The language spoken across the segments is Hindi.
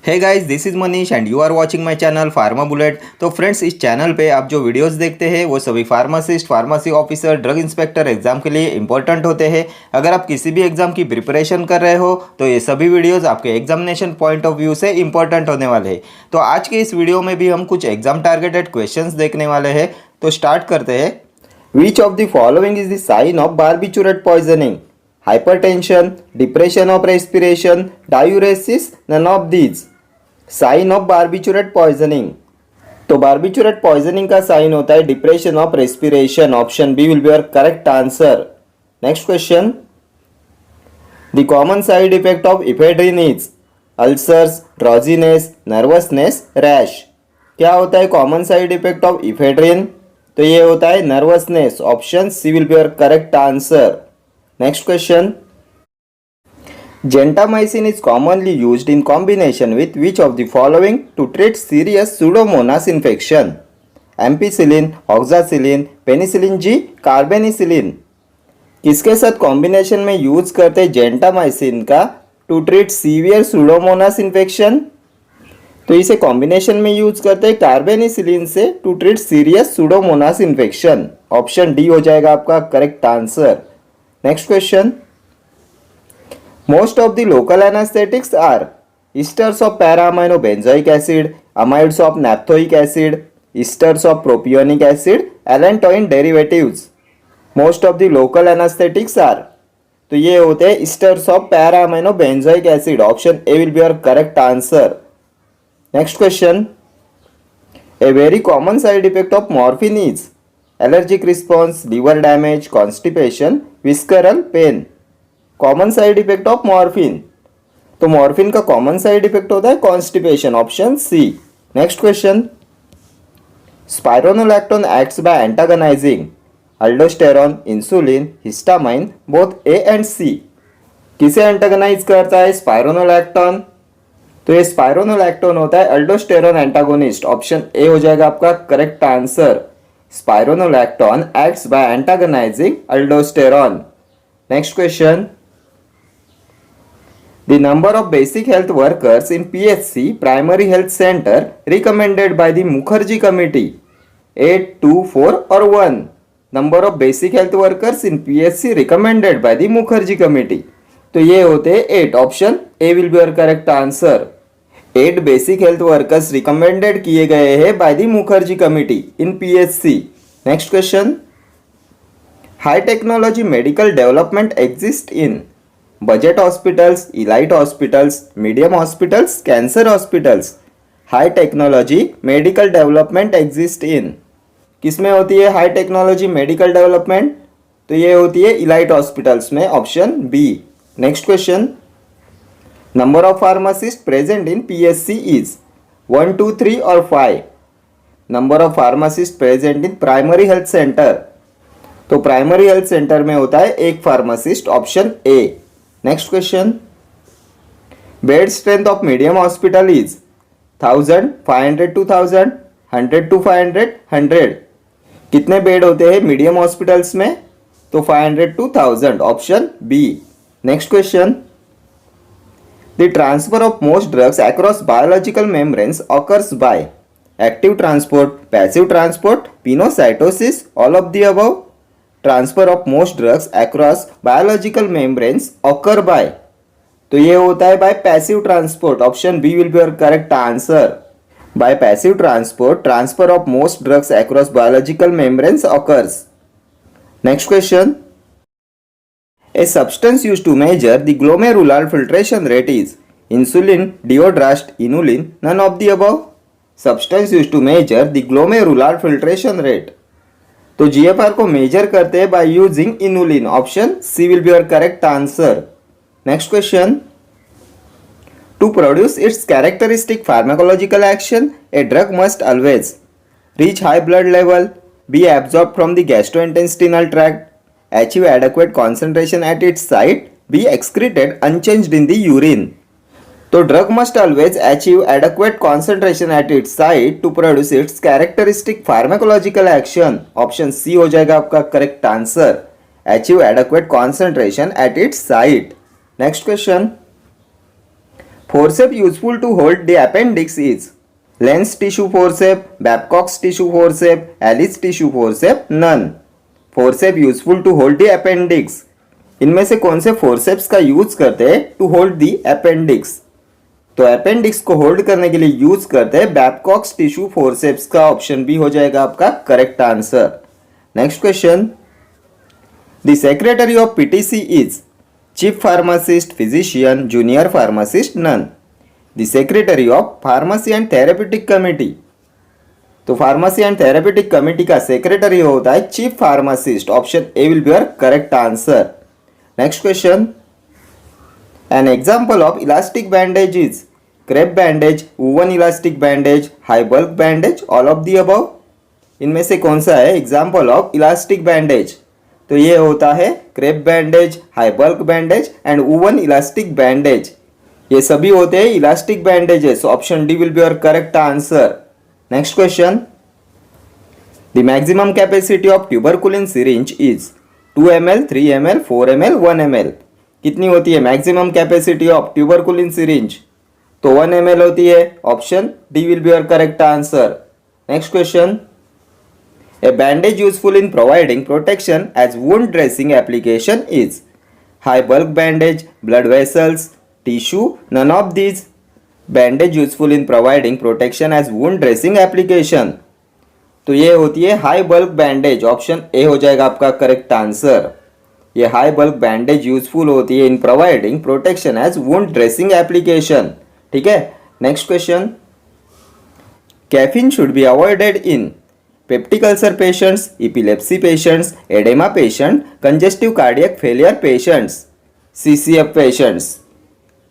Hey guys, this is Manish and you are watching my channel pharma bullet. तो फ्रेंड्स, इस चैनल पे आप जो वीडियोस देखते हैं वो सभी pharmacist, pharmacy officer, drug inspector exam के लिए इंपॉर्टेंट होते हैं। अगर आप किसी भी एग्जाम की प्रिपरेशन कर रहे हो तो ये सभी वीडियोस आपके एग्जामिनेशन पॉइंट ऑफ व्यू से इंपॉर्टेंट होने वाले हैं। तो आज के इस वीडियो में भी हम कुछ एग्जाम टारगेटेड क्वेश्चंस देखने वाले हैं। तो स्टार्ट करते हैं। Which of the following is the sign of barbiturate poisoning? Hypertension, depression of respiration, diuresis, none of these. Sign of barbiturate poisoning, तो बार्बिचूरेट पॉइजनिंग का साइन होता है depression of respiration. Option B will be your correct answer. Next question, the common side effect of ephedrine is ulcers, drowsiness, nervousness, rash. क्या होता है common side effect of ephedrine? तो ये होता है nervousness. Option C will be your correct answer. Next question, gentamicin is commonly used in combination with which of the following to treat serious pseudomonas infection? Ampicillin, oxacillin, penicillin G, carbenicillin. किसके साथ कॉम्बिनेशन में यूज करते हैं जेंटामाइसिन का to treat severe pseudomonas infection? तो इसे कॉम्बिनेशन में यूज करते हैं कार्बेनिसिलिन से to treat serious pseudomonas infection. Option D हो जाएगा आपका correct answer. Next question, most of the local anesthetics are esters of para-amino benzoic acid, amides of naphthoic acid, esters of propionic acid, allantoin derivatives। most of the local anesthetics are, तो ये होते हैं esters of para-amino benzoic acid। Option A will be your correct answer. Next question, a very common side effect of morphine is allergic response, liver damage, constipation, visceral pain। Common side effect of morphine, तो मॉर्फिन का कॉमन साइड इफेक्ट होता है constipation. Option C. Next question, spironolactone acts by antagonising aldosterone, insulin, histamine, both A and C. किसे एंटागनाइज करता है स्पाइरोनोलैक्टोन? तो ये स्पाइरोनोलैक्टोन होता है अल्डोस्टेरॉन एंटागोनिस्ट। ऑप्शन ए हो जाएगा आपका correct answer. Spironolactone acts by antagonising aldosterone. Next question, the number of basic health workers in PHC primary health center recommended by the Mukherjee committee 8, 2, 4 or 1? number of basic health workers in PHC recommended by the Mukherjee committee, तो ये होते हैं 8। Option A will be your correct answer. 8 basic health workers recommended किए गए हैं by the Mukherjee committee in PHC। Next question, high technology medical development exist in budget hospitals, elite hospitals, medium hospitals, cancer hospitals. High technology medical development exist in, किसमें होती है हाई टेक्नोलॉजी मेडिकल डेवलपमेंट? तो ये होती है इलाइट हॉस्पिटल्स में। Option B. Next question, number of pharmacist present in PHC is 1, 2, 3 और 5। Number of pharmacist present in primary health centre, तो प्राइमरी हेल्थ सेंटर में होता है एक pharmacist. Option A. Next question, bed strength of medium hospital is 1000, 500 to 1000, 100 to 500, 100। कितने बेड होते हैं मीडियम हॉस्पिटल्स में? तो 500 to 1000। Option B. Next question, the transfer of most drugs across biological membranes occurs by active transport, passive transport, pinocytosis, all of the above. Transfer of most drugs across biological membranes occur by, तो ये होता है by passive transport. Option B will be your correct answer. By passive transport transfer of most drugs across biological membranes occurs. Next question, a substance used to measure the glomerular filtration rate is insulin, diodrast, inulin, none of the above. Substance used to measure the glomerular filtration rate, तो GFR को मेजर करते हैं by using inulin. Option C will be your correct answer. Next question, to produce its characteristic pharmacological action a drug must always reach high blood level, be absorb from the gastrointestinal tract, achieve adequate concentration at its site, be excreted unchanged in the urine. तो drug must always achieve adequate concentration at its site to produce its characteristic pharmacological action. Option C हो जाएगा आपका correct answer. Achieve adequate concentration at its site. Next question, Forceps useful to hold the appendix is Lenz tissue forceps, Babcock's tissue forceps, Alice tissue forceps, none. Forceps useful to hold the appendix. इनमें से कौन से फोर्सेप्स का यूज करते हैं टू होल्ड दी अपेंडिक्स? तो अपेंडिक्स को होल्ड करने के लिए यूज करते हैं बैबकॉक्स टिश्यू फोर्सेप्स का ऑप्शन बी हो जाएगा आपका correct answer. Next question. The secretary of PTC is chief pharmacist, physician, junior pharmacist, none. The secretary of pharmacy and therapeutic committee. तो फार्मेसी एंड थेरेप्यूटिक कमिटी का सेक्रेटरी होता है chief pharmacist. Option A will be your correct answer. Next question. An example of elastic bandage is crepe bandage, woven elastic bandage, high bulk bandage, all of the above. इनमें से कौन सा है एग्जाम्पल ऑफ इलास्टिक बैंडेज? तो ये होता है crepe bandage, high bulk bandage and woven elastic bandage. ये सभी होते हैं elastic bandages. Option D will be your correct answer. Next question. The maximum capacity of tuberculin syringe is 2 ml, 3 ml, 4 ml, 1 ml. कितनी होती है maximum capacity of tuberculin syringe? तो 1 ml होती है. Option D will be your correct answer. Next question. A bandage useful in providing protection as wound dressing application is high bulk bandage, blood vessels, tissue, none of these. Bandage useful in providing protection as wound dressing application. तो ये होती है high bulk bandage. Option A हो जाएगा आपका करेक्ट आंसर. ये हाई बल्क बैंडेज यूजफुल होती है in providing protection as wound dressing application. ठीक है. Next question. Caffeine should be avoided in peptic ulcer patients, epilepsy patients, oedema patient, congestive cardiac failure patients, CCF patients.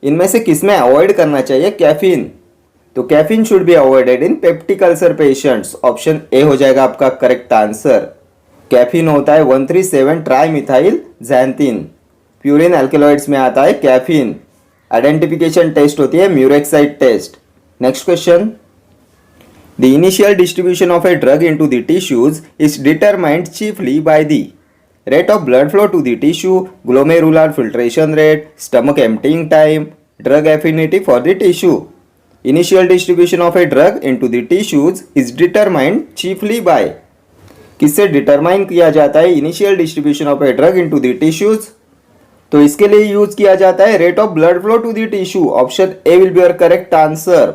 इनमें से किसमें अवॉइड करना चाहिए कैफीन? तो caffeine should be avoided in peptic ulcer patients. Option A हो जाएगा आपका करेक्ट आंसर. कैफीन होता है 137 ट्राइमिथाइल ज़ैंथिन. प्यूरिन एल्केलॉइड्स में आता है कैफीन. आइडेंटिफिकेशन टेस्ट होती है murexide test. Next question. The initial distribution of a drug into the tissues is determined chiefly by the rate of blood flow to the tissue, glomerular filtration rate, stomach emptying time, drug affinity for the tissue. Initial distribution of a drug into the tissues is determined chiefly by. किससे डिटरमाइन किया जाता है initial distribution of a drug into the tissues? तो इसके लिए यूज किया जाता है rate of blood flow to the tissue. Option A will be your correct answer.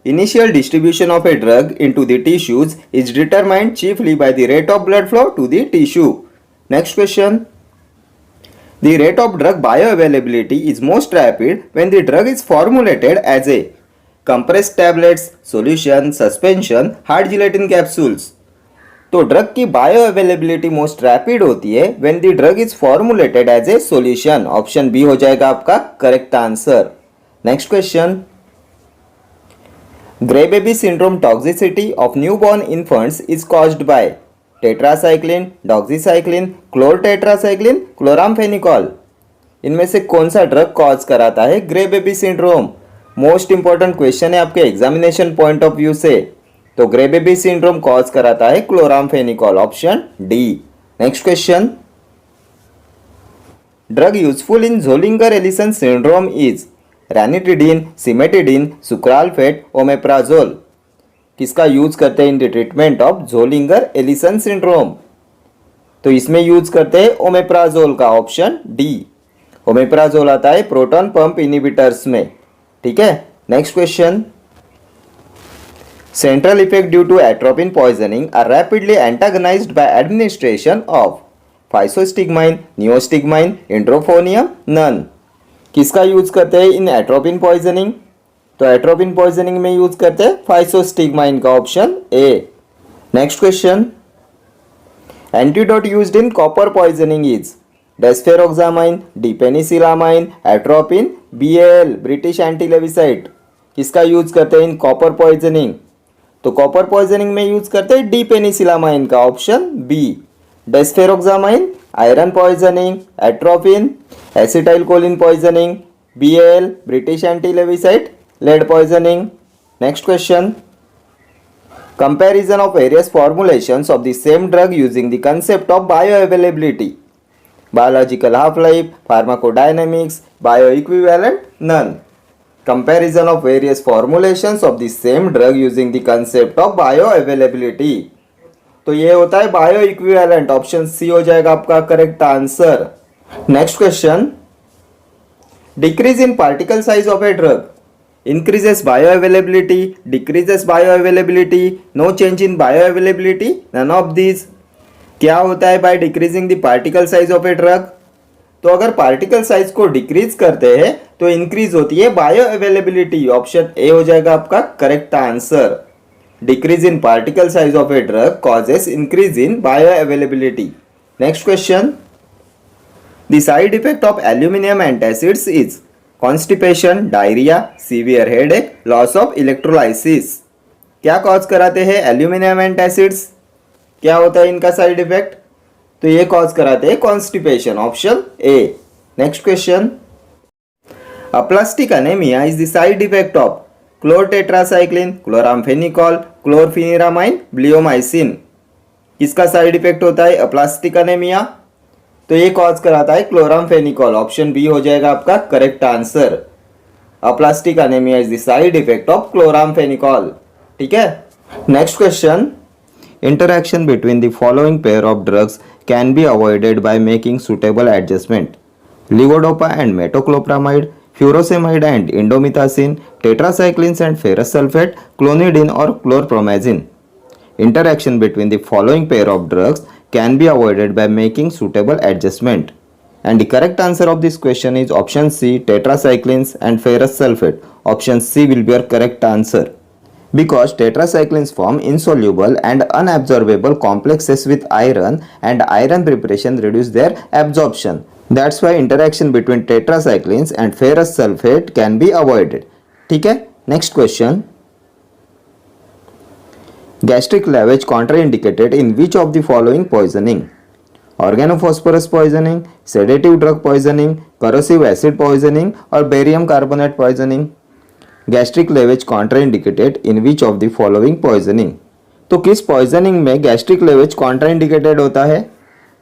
Initial distribution of a drug into the tissues is determined chiefly by the rate of blood flow to the tissue. Next question. The rate of drug bioavailability is most rapid when the drug is formulated as a compressed tablets, solution, suspension, hard gelatin capsules. तो ड्रग की बायो अवेलेबिलिटी मोस्ट रैपिड होती है when the drug is formulated as a solution. Option B हो जाएगा आपका correct answer. Next question. Grey baby syndrome toxicity of newborn infants is caused by tetracycline, doxycycline, chlortetracycline, chloramphenicol. इनमें से कौन सा ड्रग कॉज कराता है grey baby syndrome? Most important question है आपके एग्जामिनेशन पॉइंट ऑफ व्यू से. तो ग्रे बेबी सिंड्रोम कॉज कराता है chloramphenicol. Option D. Next question. Drug useful in Zollinger Ellison syndrome is ranitidine, cimetidine, sucralfate, omeprazole. किसका यूज करते हैं in the treatment of Zollinger Ellison syndrome? तो इसमें यूज करते हैं ओमेप्राजोल का. Option D. ओमेप्राजोल आता है प्रोटॉन पंप इनहिबिटर्स में. ठीक है. Next question. Central effect due to atropine poisoning are rapidly antagonized by administration of physostigmine, neostigmine, edrophonium, none. किसका यूज करते हैं इन एट्रोपिन पॉइजनिंग? तो एट्रोपिन पॉइजनिंग में यूज करते हैं फाइसोस्टिग्माइन का. Option A. Next question. Antidote used in copper poisoning is desferrioxamine, D penicillamine, atropine, BAL British anti Lewisite. किसका यूज करते हैं इन कॉपर पॉइजनिंग? तो कॉपर पॉइजनिंग में यूज करते हैं डिपेनिसिलामाइन का. Option B. Desferrioxamine, iron poisoning, atropine, acetylcholine poisoning, BAL British anti Lewisite, lead poisoning. Next question. Comparison of various formulations of the same drug using the concept of bioavailability. Biological half life, pharmacodynamics, bioequivalent, none. Comparison of various formulations of the same drug using the concept of bioavailability. तो ये होता है बायो इक्विवेलेंट, ऑप्शन सी हो जाएगा आपका correct answer. Next question, decrease in particle size of a drug increases bioavailability, decreases bioavailability, no change in bioavailability, none of these। क्या होता है by decreasing the particle size of a drug? तो अगर पार्टिकल साइज को डिक्रीज करते हैं तो इंक्रीज होती है बायो अवेलेबिलिटी, ऑप्शन ए हो जाएगा आपका correct answer. Decrease in particle size of a drug causes increase in bio availability. Next question, the side effect of aluminium antacids is constipation, diarrhoea, severe headache, loss of electrolysis. क्या कॉज कराते हैं एल्यूमिनियम एंटासिड्स? क्या होता है इनका साइड इफेक्ट? तो ये कॉज कराते हैं constipation, option A. Next question, aplastic anaemia is the side effect of chlortetracycline, chloramphenicol, chlorpheniramine, bleomycin. किसका साइड इफेक्ट होता है अपलास्टिक अनेमिया? तो ये कॉज कराता है क्लोरामफेनिकॉल, ऑप्शन बी हो जाएगा आपका correct answer. Aplastic anaemia is the side effect of chloramphenicol. ठीक है। Next question, interaction between the following pair of drugs can be avoided by making suitable adjustment. Levodopa and metoclopramide, furosemide and indomethacin, tetracyclines and ferrous sulphate, clonidine और chlorpromazine. Interaction between the following pair of drugs can be avoided by making suitable adjustment. And the correct answer of this question is option C, tetracyclines and ferrous sulfate. Option C will be your correct answer. Because tetracyclines form insoluble and unabsorbable complexes with iron, and iron preparation reduce their absorption. That's why interaction between tetracyclines and ferrous sulfate can be avoided. ठीक है। Next question. Gastric lavage contraindicated in which of the following poisoning? Organophosphorus poisoning, sedative drug poisoning, corrosive acid poisoning or barium carbonate poisoning? Gastric lavage contraindicated in which of the following poisoning? तो किस पॉइजनिंग में गैस्ट्रिक लेवेज कॉन्ट्राइंडिकेटेड होता है?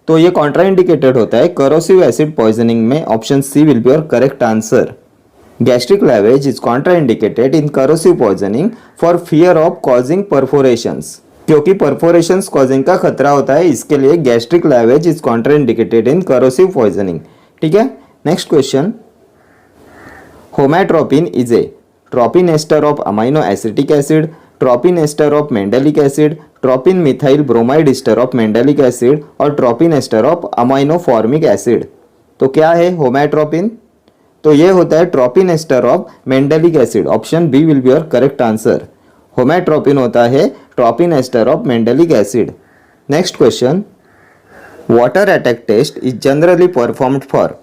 तो ये कॉन्ट्राइंडिकेटेड होता है करोसिव एसिड पॉइजनिंग में, option C will be your correct answer. Gastric lavage is contraindicated in corrosive poisoning for fear of causing perforations। क्योंकि perforations causing का खतरा होता है, इसके लिए gastric lavage is contraindicated in corrosive poisoning। ठीक है। Next question, homatropine is a tropine ester of amino acetic acid, tropine ester of mandelic acid, tropine methyl bromide ester of mandelic acid और tropine ester of aminoformic acid। तो क्या है homatropine? तो ये होता है tropine ester of mandelic acid, option B will be your correct answer. Homatropine होता है tropine ester of mandelic acid. Next question, water attack test is generally performed for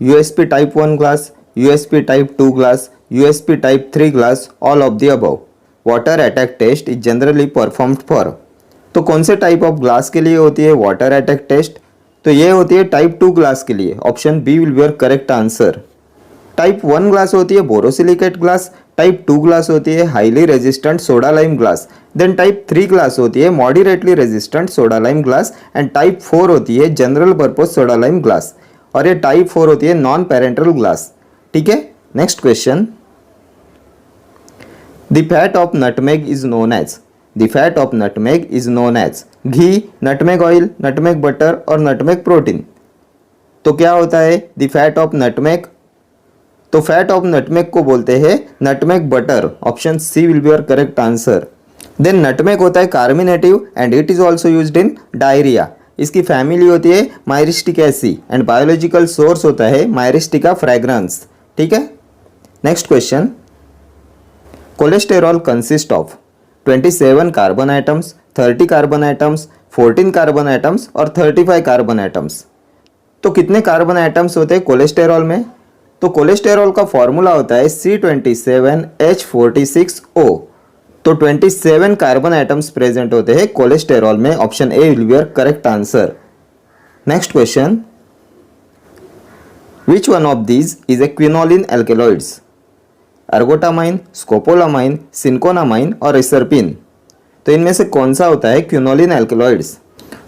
USP type 1 glass, USP type 2 glass, USP type 3 glass, all of the above. Water attack test is generally performed for, तो कौन से टाइप ऑफ ग्लास के लिए होती है वाटर अटैक टेस्ट? तो ये होती है टाइप 2 ग्लास के लिए, option B will be your correct answer. Type 1 glass होती है बोरोसिलिकेट ग्लास, टाइप 2 ग्लास होती है highly resistant soda lime glass, then type 3 glass होती है moderately resistant soda lime glass, and type 4 होती है general purpose soda lime glass, और ये टाइप 4 होती है नॉन पेरेंटल ग्लास। ठीक है। Next question, the fat of nutmeg is known as, the fat of nutmeg is known as ghee, nutmeg oil, nutmeg butter और नटमेग प्रोटीन। तो क्या होता है द फैट ऑफ नटमेग? तो फैट ऑफ नटमेग को बोलते हैं nutmeg butter, option C will be your correct answer. Then nutmeg होता है carminative and it is also used in diarrhoea. इसकी फैमिली होती है मायरिस्टिकेसी एंड बायोलॉजिकल सोर्स होता है मायरिस्टिका फ्रेग्रेंस। ठीक है। Next question, cholesterol consist of 27 carbon atoms, 30 carbon atoms, 14 carbon atoms और 35 कार्बन आइटम्स। तो कितने कार्बन आइटम्स होते हैं कोलेस्टेरॉल में? तो कोलेस्टेरॉल का फॉर्मूला होता है C27H46O। तो 27 कार्बन आइटम्स प्रेजेंट होते हैं कोलेस्टेरॉल में, option A will be your correct answer. Next question, which one of these is a quinoline alkaloids? Ergotamine, scopolamine, cinchonamine और एसरपिन। तो इनमें से कौन सा होता है क्विनोलिन एल्केलॉइड्स?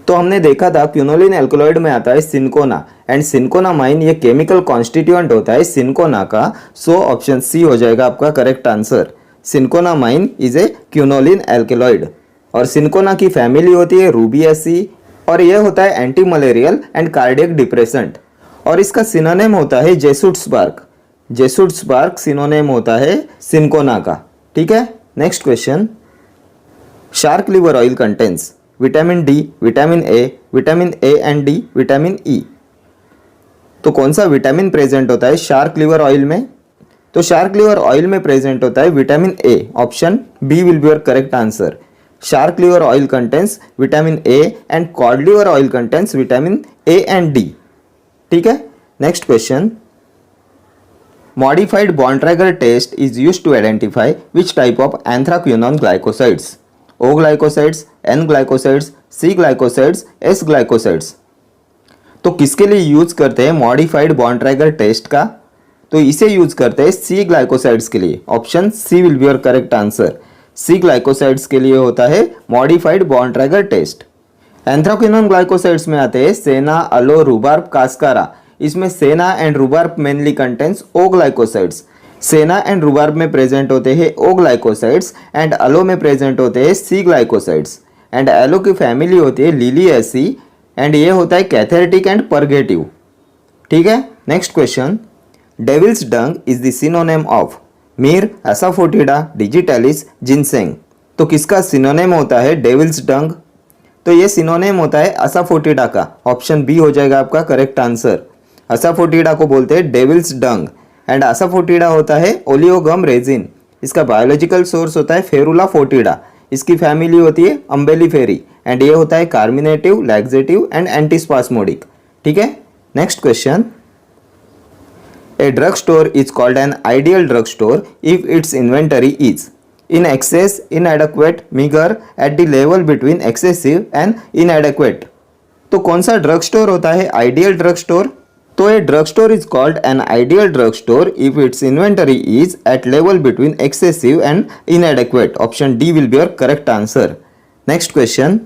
तो हमने देखा था क्विनोलिन एल्कलॉइड में आता है सिनकोना एंड सिनकोनामाइन ये केमिकल कॉन्स्टिट्यूएंट होता है सिनकोना का। सो ऑप्शन सी हो जाएगा आपका correct answer. Cinchonamine is a quinoline alkaloid और सिनकोना की फैमिली होती है रूबिएसी और यह होता है anti malarial and cardiac depressant और इसका सिनोनिम होता है जेसुट्सबर्ग। जेसुट्सबर्ग सिनोनिम होता है सिनकोना का। ठीक है, next question. Shark liver oil contains vitamin D, vitamin A and D, vitamin E. तो कौन सा विटामिन प्रेजेंट होता है शार्क लिवर ऑयल में? तो शार्क लिवर ऑयल में प्रेजेंट होता है vitamin A. Option B will be your correct answer. Shark liver oil contains vitamin A and cod liver oil contains vitamin A and D. ठीक है, next question. Modified Bontrager test is used to identify which type of anthraquinone glycosides? O glycosides, N glycosides, C glycosides, S glycosides। तो किसके लिए यूज करते हैं मॉडिफाइड बॉन्ट्रैगर टेस्ट का? तो इसे यूज करते हैं सी ग्लाइकोसाइड्स के लिए। Option C will be your correct answer. C glycosides के लिए होता है modified Borntrager test. Anthraquinone glycosides में आते हैं सेना, अलो, रूबार्ब, कास्कारा। इसमें senna and rhubarb mainly contents O glycosides. Senna and rhubarb में प्रेजेंट होते हैं ओ ग्लाइकोसाइड्स एंड अलो में प्रेजेंट होते हैं सी ग्लाइकोसाइड्स एंड एलो की फैमिली होती है लिलिएसी एंड ये होता है कैथेरेटिक एंड परगेटिव। ठीक है, next question. Devil's dung is the synonym of myrrh, asafoetida, digitalis, ginseng. तो किसका सिनोनिम होता है डेविल्स डंग? तो ये सिनोनिम होता है असाफोटिडा का। ऑप्शन बी हो जाएगा आपका करेक्ट आंसर। असाफोटिडा को बोलते हैं डेविल्स डंग एंड असाफोटिडा होता है ओलियोगम रेजिन। इसका बायोलॉजिकल सोर्स होता है फेरुला फोटिडा। इसकी फैमिली होती है अम्बेलिफेरी एंड ये होता है कार्मिनेटिव, लैक्सेटिव एंड एंटीस्पास्मोडिक। ठीक है, next question. A drugstore is called an ideal drugstore if its inventory is in excess, inadequate, meager, at the level between excessive and inadequate। तो कौन सा ड्रग स्टोर होता है आइडियल ड्रग स्टोर? तो a drug store is called an ideal drug store if its inventory is at level between excessive and inadequate। Option D will be your correct answer. Next question.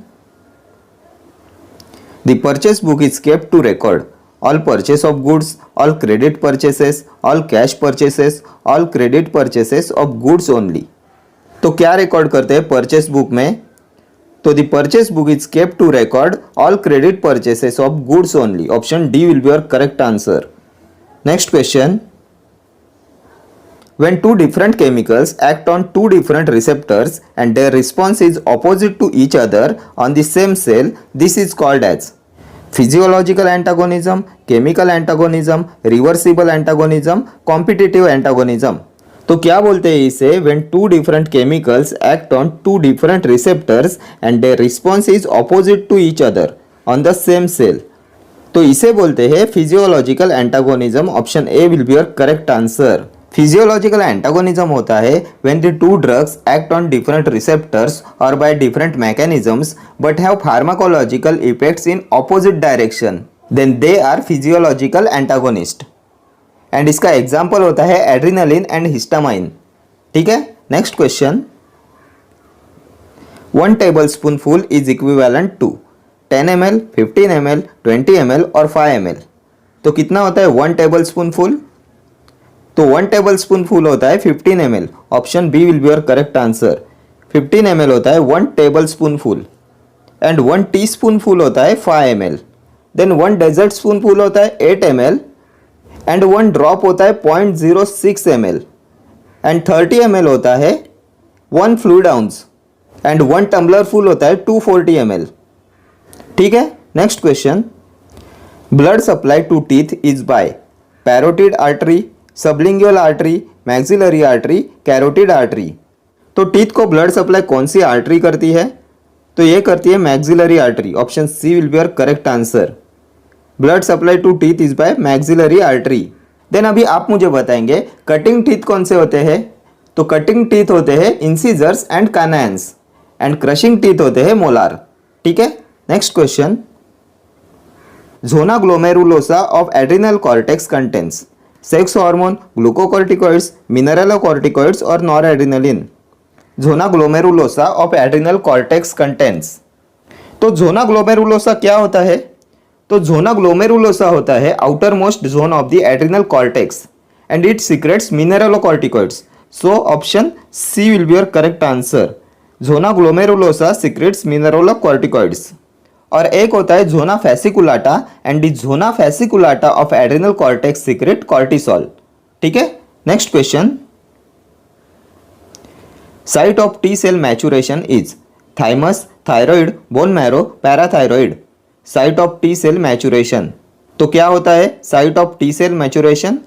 The purchase book is kept to record all purchase of goods, all credit purchases, all cash purchases, all credit purchases of goods only। तो क्या रिकॉर्ड करते हैं परचेस बुक में? तो the purchase book is kept to record all credit purchases of goods only. Option D will be your correct answer. Next question. When two different chemicals act on two different receptors and their response is opposite to each other on the same cell, this is called as physiological antagonism, chemical antagonism, reversible antagonism, competitive antagonism. तो क्या बोलते हैं इसे? When two different chemicals act on two different receptors and their response is opposite to each other on the same cell. तो इसे बोलते हैं physiological antagonism. Option A will be your correct answer. Physiological antagonism होता है when the two drugs act on different receptors or by different mechanisms but have pharmacological effects in opposite direction, then they are physiological antagonist। And इसका एग्जाम्पल होता है एड्रीनलिन एंड हिस्टामाइन। ठीक है, next question. 1 tablespoonful is equivalent to 10 ml, 15 ml, 20 ml और 5 ml। तो कितना होता है 1 tablespoonful? तो 1 tablespoonful होता है 15 ml। Option B will be your correct answer. 15 ml होता है 1 tablespoonful एंड 1 teaspoonful होता है 5 ml। देन 1 dessert spoonful होता है 8 ml एंड 1 ड्रॉप होता है 0.06 ml एंड 30 ml होता है 1 fluid ounce and 1 tumbler full होता है 240 ml। ठीक है, next question. Blood supply to teeth is by parotid artery, sublingual artery, maxillary artery, carotid artery. तो टीथ को ब्लड सप्लाई कौन सी आर्टरी करती है? तो ये करती है maxillary artery. Option C will be your correct answer. Blood supply to teeth is by maxillary artery. Then अभी आप मुझे बताएंगे कटिंग टीथ कौन से होते हैं? तो कटिंग टीथ होते हैं incisors and canines and crushing teeth होते हैं मोलार। ठीक है, next question. Zona glomerulosa of adrenal cortex contains sex hormone, glucocorticoids, mineralocorticoids और noradrenaline. Zona glomerulosa of adrenal cortex contains तो ज़ोना ग्लोमेरुलोसा क्या होता है? तो ज़ोना ग्लोमेरुलोसा होता है outermost zone of the adrenal cortex and it secretes mineralocorticoids. So option C will be your correct answer. Zona glomerulosa secretes mineralocorticoids. और एक होता है zona fasciculata and the zona fasciculata of adrenal cortex secrete cortisol. ठीक है. Next question. Site of T cell maturation is thymus, thyroid, bone marrow, parathyroid. Site of T cell maturation. तो क्या होता है site of T cell maturation?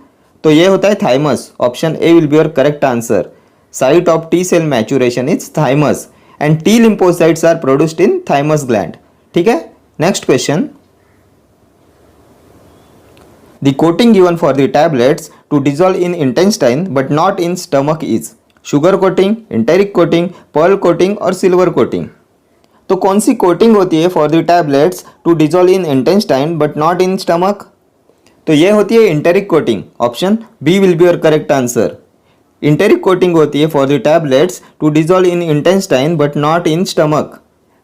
तो ये होता है thymus. Option A will be your correct answer. Site of T cell maturation is thymus and T lymphocytes are produced in thymus gland. ठीक है. Next question. The coating given for the tablets to dissolve in intestine but not in stomach is sugar coating, enteric coating, pearl coating और सिल्वर कोटिंग. तो कौन सी कोटिंग होती है for the tablets to dissolve in intestine but not in stomach? तो ये होती है enteric coating. Option B will be your correct answer. Enteric coating होती है for the tablets to dissolve in intestine but not in stomach.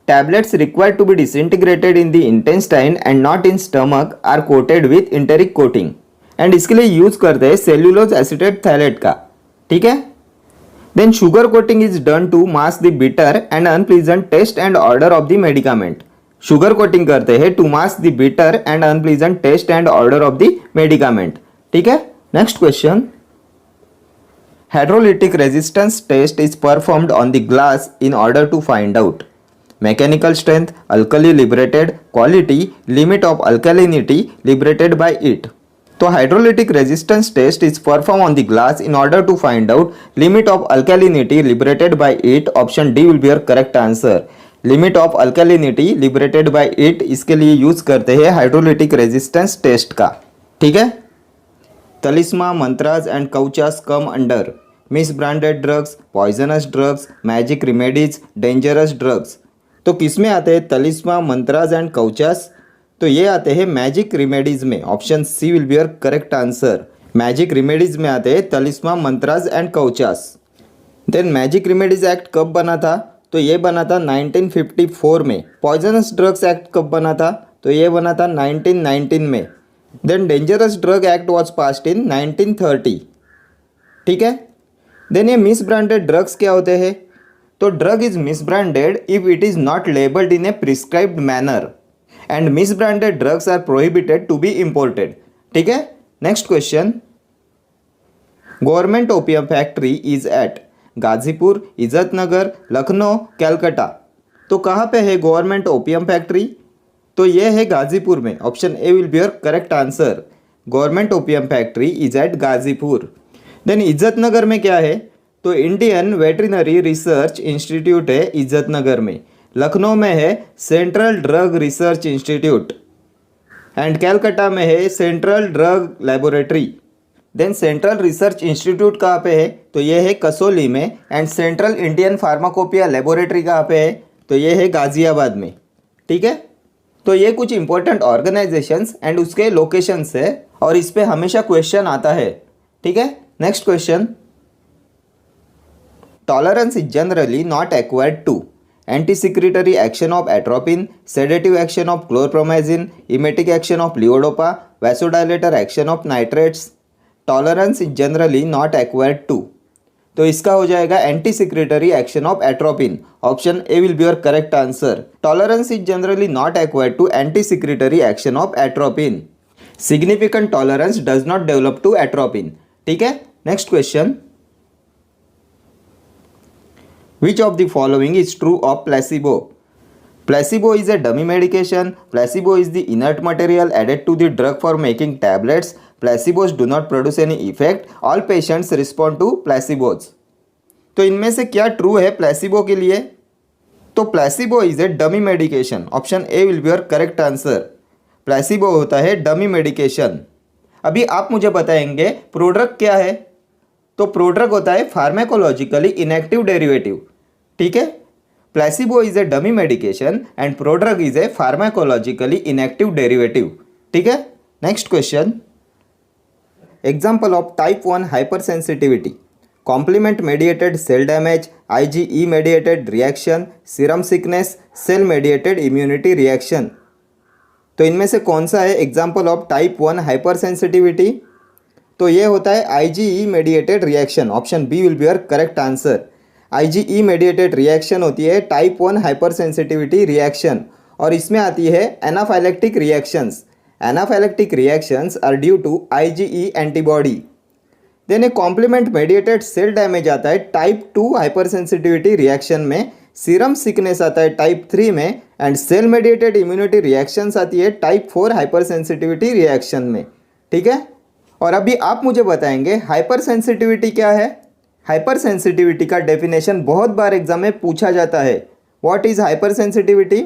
Tablets required to be disintegrated in the intestine and not in stomach are coated with enteric coating and इसके लिए यूज करते हैं सेल्यूलोज एसिटेट थैलेट का. ठीक है. Then sugar coating is done to mask the bitter and unpleasant taste and order of the medicament. Sugar coating करते हैं to mask the bitter and unpleasant taste and order of the medicament. ठीक है. Next question. Hydrolytic resistance test is performed on the glass in order to find out mechanical strength, alkali liberated, quality, limit of alkalinity liberated by it. तो hydrolytic resistance test is perform on the glass in order to find out limit of alkalinity liberated by it. Option D will be your correct answer. Limit of alkalinity liberated by it इसके लिए यूज करते हैं हाइड्रोलिटिक रेजिस्टेंस टेस्ट का. ठीक है. Talisman, mantras and kavachas come under misbranded drugs, poisonous drugs, magic remedies, dangerous drugs. तो किस में आते हैं तलिस्मा, मंत्राज एंड कवचास? तो ये आते हैं मैजिक रेमेडीज में. Option C will be your correct answer. Magic remedies में आते हैं talisman, mantras and kavachas. Then magic remedies act कब बना था? तो ये बना था 1954 में. पॉइजनस ड्रग्स एक्ट कब बना था? तो ये बना था 1919 में. Then dangerous drug act was passed in 1930. ठीक है. देन ये मिस ब्रांडेड ड्रग्स क्या होते हैं? तो drug is misbranded if it is not labelled in a prescribed manner and misbranded drugs are prohibited to be imported. ठीक है. Next question. Government opium factory is at Ghazipur, Izzatnagar, Lucknow, Calcutta. तो कहाँ पे है गवर्नमेंट ओपियम फैक्ट्री? तो ये है गाजीपुर में. Option A will be your correct answer. Government opium factory is at Ghazipur. Then Izzatnagar में क्या है? तो इंडियन वेटरिनरी रिसर्च इंस्टीट्यूट है इज्जतनगर में. लखनऊ में है central drug research institute and Calcutta में है central drug laboratory. Then central research institute कहाँ पे है? तो ये है कसौली में. And central Indian pharmacopoeia laboratory कहाँ पे है? तो ये है गाजियाबाद में. ठीक है. तो ये कुछ इंपॉर्टेंट ऑर्गेनाइजेशंस एंड उसके लोकेशंस है और इस पे हमेशा क्वेश्चन आता है. ठीक है. Next question. Tolerance is generally not acquired to anti-secretory action of atropine, sedative action of chlorpromazine, emetic action of levodopa, vasodilator action of nitrates. Tolerance is generally not acquired to. तो इसका हो जाएगा anti secretory action of atropine. Option A will be your correct answer. Tolerance is generally not acquired to anti secretory action of atropine. Significant tolerance does not develop to atropine. ठीक है. Next question. Which of the following is true of placebo? Placebo is a dummy medication. Placebo is the inert material added to the drug for making tablets. Placebos do not produce any effect. All patients respond to placebos. तो इनमें से क्या ट्रू है प्लेसिबो के लिए? तो placebo is a dummy medication. Option A will be your correct answer. Placebo होता है डमी मेडिकेशन. अभी आप मुझे बताएंगे प्रोड्रग क्या है? तो प्रोड्रग होता है फार्माकोलॉजिकली इनएक्टिव डेरिवेटिव. ठीक है. Placebo is a dummy medication and prodrug is a pharmacologically inactive derivative. ठीक है. Next question. Example of type 1 hypersensitivity. Complement mediated cell damage, IgE mediated reaction, serum sickness, cell mediated immunity reaction. तो इनमें से कौन सा है example of type 1 hypersensitivity? तो ये होता है IgE mediated reaction. Option B will be your correct answer. IgE mediated reaction होती है टाइप 1 हाइपर सेंसिटिविटी रिएक्शन और इसमें आती है anaphylactic reactions. Anaphylactic reactions are due to IgE antibody. Then a complement mediated cell damage आता है टाइप 2 हाइपर सेंसिटिविटी रिएक्शन में, सीरम सिकनेस आता है टाइप 3 में and cell mediated immunity reactions आती है टाइप 4 हाइपर सेंसिटिविटी रिएक्शन में। ठीक है, और अभी आप मुझे बताएंगे हाइपर सेंसिटिविटी क्या है। हाइपर सेंसिटिविटी का डेफिनेशन बहुत बार एग्जाम में पूछा जाता है। What is hypersensitivity?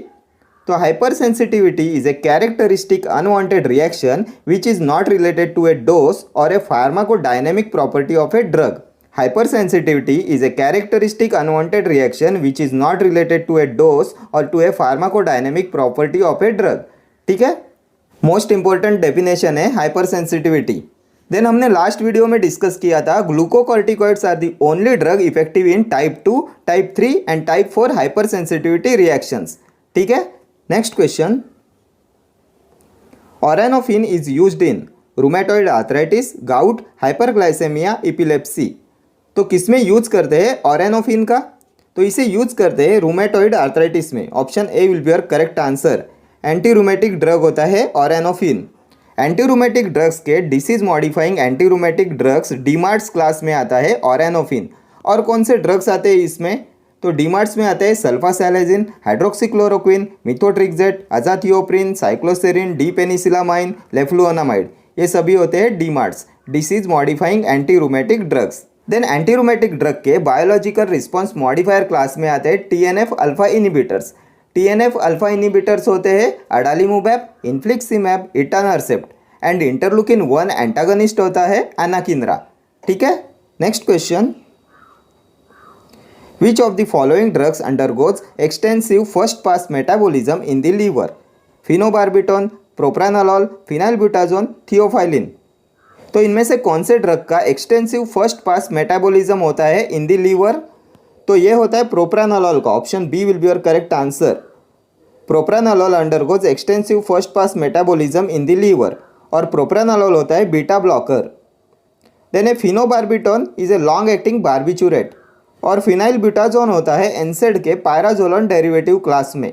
तो hypersensitivity is a characteristic unwanted reaction which is not related to a dose और a pharmacodynamic property of a drug. Hypersensitivity is a characteristic unwanted reaction which is not related to a dose or to a pharmacodynamic property of a drug। ठीक है, मोस्ट इंपॉर्टेंट डेफिनेशन है हाइपर सेंसिटिविटी। देन हमने लास्ट वीडियो में डिस्कस किया था glucocorticoids are the only drug effective in type 2, type 3 and type 4 hypersensitivity reactions. ठीक है, next question. Auranofin is used in rheumatoid arthritis, gout, hyperglycaemia, epilepsy. तो किस में यूज करते हैं ऑरेनोफिन का? तो इसे यूज करते हैं रूमेटॉइड आर्थराइटिस में। Option A will be your correct answer. Anti rheumatic drug होता है ऑरेनोफिन। एंटी रूमेटिक ड्रग्स के disease modifying anti rheumatic drugs DMARDs class में आता है ऑरेनोफिन। और कौन से ड्रग्स आते हैं इसमें? तो डीमार्ट्स में आते हैं sulfasalazine, hydroxychloroquine, methotrexate, azathioprine, cycloserine, D penicillamine, leflunomide. ये सभी होते हैं DMARDs, disease modifying anti rheumatic drugs. Then anti rheumatic drug के बायोलॉजिकल रिस्पॉन्स मॉडिफायर क्लास में आते हैं TNF alpha inhibitors. TNF alpha inhibitors होते हैं adalimumab, infliximab, etanercept and interleukin 1 antagonist होता है एनाकिंद्रा। ठीक है, next question. Which of the following drugs undergoes extensive first pass metabolism in the liver? Phenobarbitone, प्रोप्रानोलॉल, फिनाइलब्यूटाजोन, theophylline. तो इनमें से कौन से ड्रग का एक्सटेंसिव फर्स्ट पास मेटाबॉलिज्म होता है इन द लीवर? तो ये होता है प्रोप्रानोलॉल का। Option B will be your correct answer. Propranolol undergoes extensive first pass metabolism in the liver और प्रोप्रानोलॉल होता है beta blocker. Then a phenobarbitone is a long acting barbiturate और फिनाइलब्यूटाजोन होता है एनसेड के पायराजोलोन डेरिवेटिव क्लास में।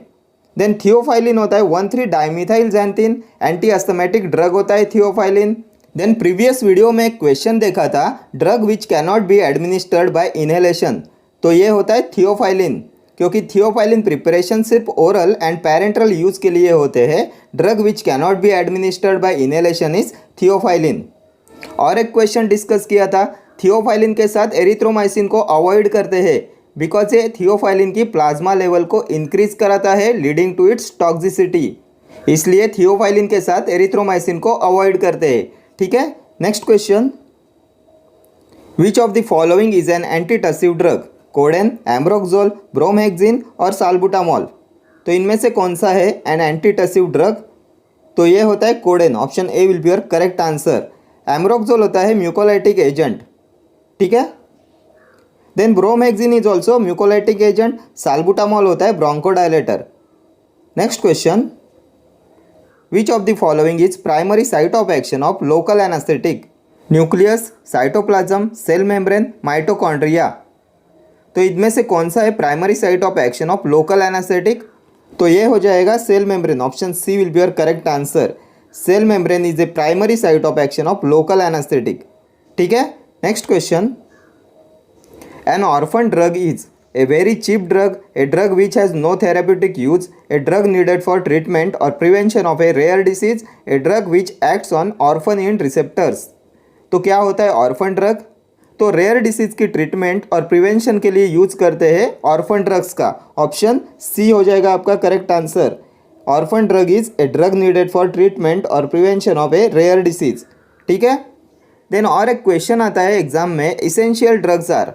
देन थियोफाइलिन होता है 1,3 dimethyl xanthine, anti asthmatic drug होता है थियोफाइलिन। देन प्रीवियस वीडियो में एक क्वेश्चन देखा था drug which cannot be administered by inhalation. तो ये होता है थियोफाइलिन, क्योंकि थियोफाइलिन प्रिपरेशन सिर्फ ओरल एंड पेरेंट्रल यूज के लिए होते हैं। Drug which cannot be administered by inhalation is theophylline. और एक क्वेश्चन डिस्कस किया था, थियोफाइलिन के साथ एरिथ्रोमाइसिन को अवॉइड करते हैं बिकॉज ये थियोफाइलिन की प्लाज्मा लेवल को इंक्रीज कराता है लीडिंग टू इट्स टॉक्सिसिटी, इसलिए थियोफाइलिन के साथ एरिथ्रोमाइसिन को अवॉइड करते हैं। ठीक है, next question. Which of the following is an antitussive drug? Codeine, ambroxol, bromhexine और साल्बुटामॉल। तो इनमें से कौन सा है एन एंटीटसिव ड्रग? तो ये होता है codeine. Option A will be your correct answer. Ambroxol होता है म्यूकोलाइटिक एजेंट। ठीक है, then bromhexine is also mucolytic agent. Salbutamol होता है bronchodilator. Next question. Which of the following is primary site of action of local anesthetic? Nucleus, cytoplasm, cell membrane, mitochondria. तो इनमें से कौन सा है primary site of action of local anaesthetic? तो ये हो जाएगा cell membrane. Option C will be your correct answer. Cell membrane is a primary site of action of local anaesthetic. ठीक है, next question. An orphan drug is a very cheap drug, a drug which has no therapeutic use, a drug needed for treatment or prevention of a rare disease, a drug which acts on orphan receptors। तो क्या होता है ऑर्फन ड्रग? तो रेयर डिसीज की ट्रीटमेंट और प्रिवेंशन के लिए यूज करते हैं ऑर्फन ड्रग्स का। ऑप्शन सी हो जाएगा आपका correct answer. Orphan drug is a drug needed for treatment और prevention of a rare disease. ठीक है, देन और एक क्वेश्चन आता है एग्जाम में, इसेंशियल ड्रग्स आर।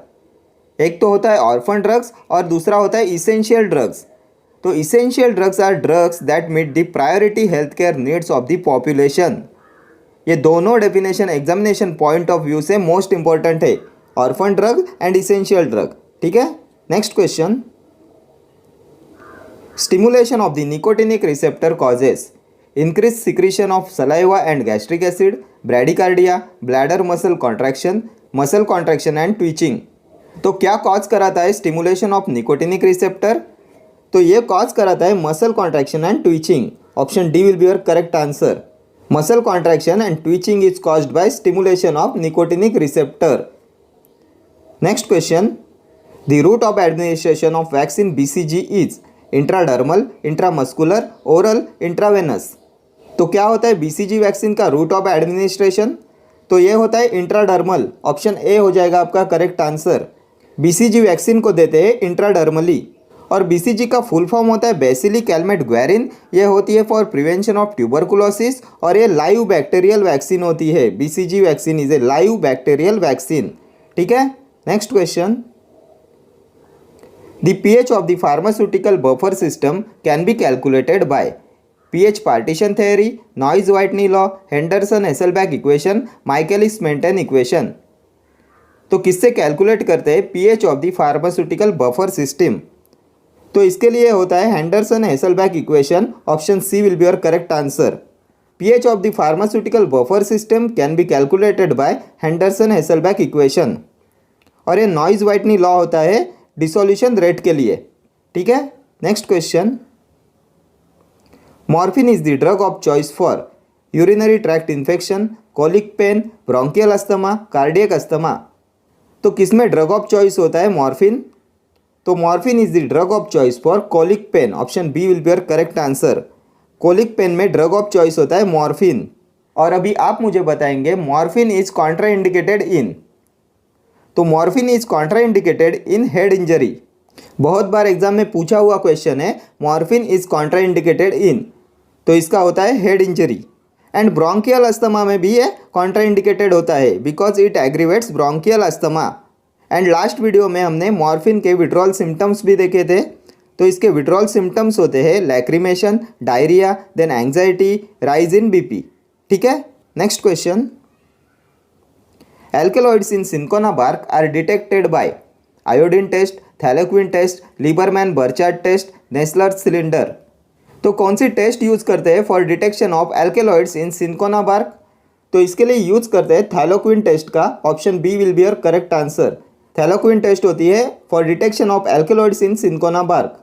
एक तो होता है ऑर्फन ड्रग्स और दूसरा होता है इसेंशियल ड्रग्स। तो essential drugs are drugs that meet the priority health care needs of the population. ये दोनों definition examination point of view से मोस्ट इंपॉर्टेंट है। Orphan drug and essential drug. ठीक है, next question, stimulation of the nicotinic receptor causes increase secretion of saliva and gastric acid, bradycardia, bladder muscle contraction and twitching. तो क्या कॉज कराता है स्टिमुलेशन ऑफ निकोटिनिक रिसेप्टर? तो ये कॉज कराता है muscle contraction and twitching. Option D will be your correct answer. Muscle contraction and twitching is caused by stimulation of nicotinic receptor. Next question, the route of administration of vaccine BCG is intradermal, intramuscular, oral, intravenous. तो क्या होता है BCG वैक्सीन का रूट ऑफ एडमिनिस्ट्रेशन? तो ये होता है इंट्राडर्मल। ऑप्शन ए हो जाएगा आपका करेक्ट आंसर। BCG वैक्सीन को देते हैं इंट्राडर्मली और BCG का फुल फॉर्म होता है बेसिलिक कैलमेट ग्वेरिन। ये होती है फॉर प्रिवेंशन ऑफ ट्यूबरकुलोसिस और ये लाइव बैक्टीरियल वैक्सीन होती है। BCG vaccine is a live bacterial vaccine. ठीक है, next question, the pH of the pharmaceutical buffer system can be calculated by pH partition theory, Noyes-Whitney law, Henderson-Hasselbalch equation, Michaelis-Menten equation। तो किससे कैलकुलेट करते हैं pH of the pharmaceutical buffer system? तो इसके लिए होता है Henderson Hasselbalch equation. Option C will be your correct answer. pH of the pharmaceutical buffer system can be calculated by Henderson Hasselbalch equation और ये नॉइज-वाइटनी लॉ होता है डिसोल्यूशन रेट के लिए। ठीक है, next question, morphine is the drug of choice for urinary tract infection, colic pain, bronchial asthma, cardiac asthma. तो किसमें ड्रग ऑफ चॉइस होता है मॉर्फिन? तो morphine is the drug of choice for colic pain. Option B will be your correct answer. Colic pain में ड्रग ऑफ चॉइस होता है मॉर्फिन। और अभी आप मुझे बताएंगे मॉर्फिन इज कॉन्ट्राइंडिकेटेड इन। तो morphine is contraindicated in head injury. बहुत बार एग्जाम में पूछा हुआ क्वेश्चन है मॉर्फिन इज कॉन्ट्राइंडिकेटेड इन, तो इसका होता है head injury. And bronchial asthma में भी ये कॉन्ट्राइंडिकेटेड होता है because it aggravates bronchial asthma. And last video में हमने मॉर्फिन के विड्रॉल सिम्टम्स भी देखे थे। तो इसके विड्रॉल सिम्टम्स होते हैं lacrimation, diarrhoea, then anxiety, rise in BP। ठीक है, next question, alkaloids in cinchona bark are detected by iodine test, thalloquine test, Lieberman-Burchard test, Nessler's cylinder। तो कौन सी टेस्ट यूज़ करते हैं for detection of alkaloids in cinchona bark? तो इसके लिए यूज़ करते हैं थैलोक्विन टेस्ट का। Option B will be your correct answer. Thalleioquin test होती है for detection of alkaloids in cinchona bark.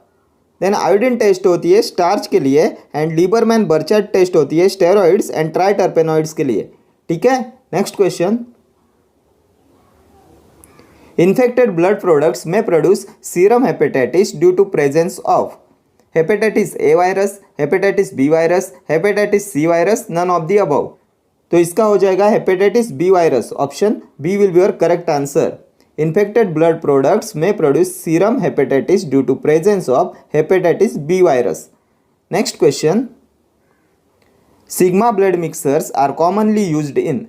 Then iodine test होती है स्टार्च के लिए एंड लीबरमैन-बर्चार्ड टेस्ट होती है स्टेरॉइड्स एंड ट्राइटर्पेनॉइड्स के लिए। ठीक है, next question, Infected blood products may produce serum hepatitis due to presence of hepatitis A virus, hepatitis B virus, hepatitis C virus, none of the above। तो इसका हो जाएगा hepatitis B virus। Option B will be your correct answer। Infected blood products may produce serum hepatitis due to presence of hepatitis B virus। Next question, Sigma blood mixers are commonly used in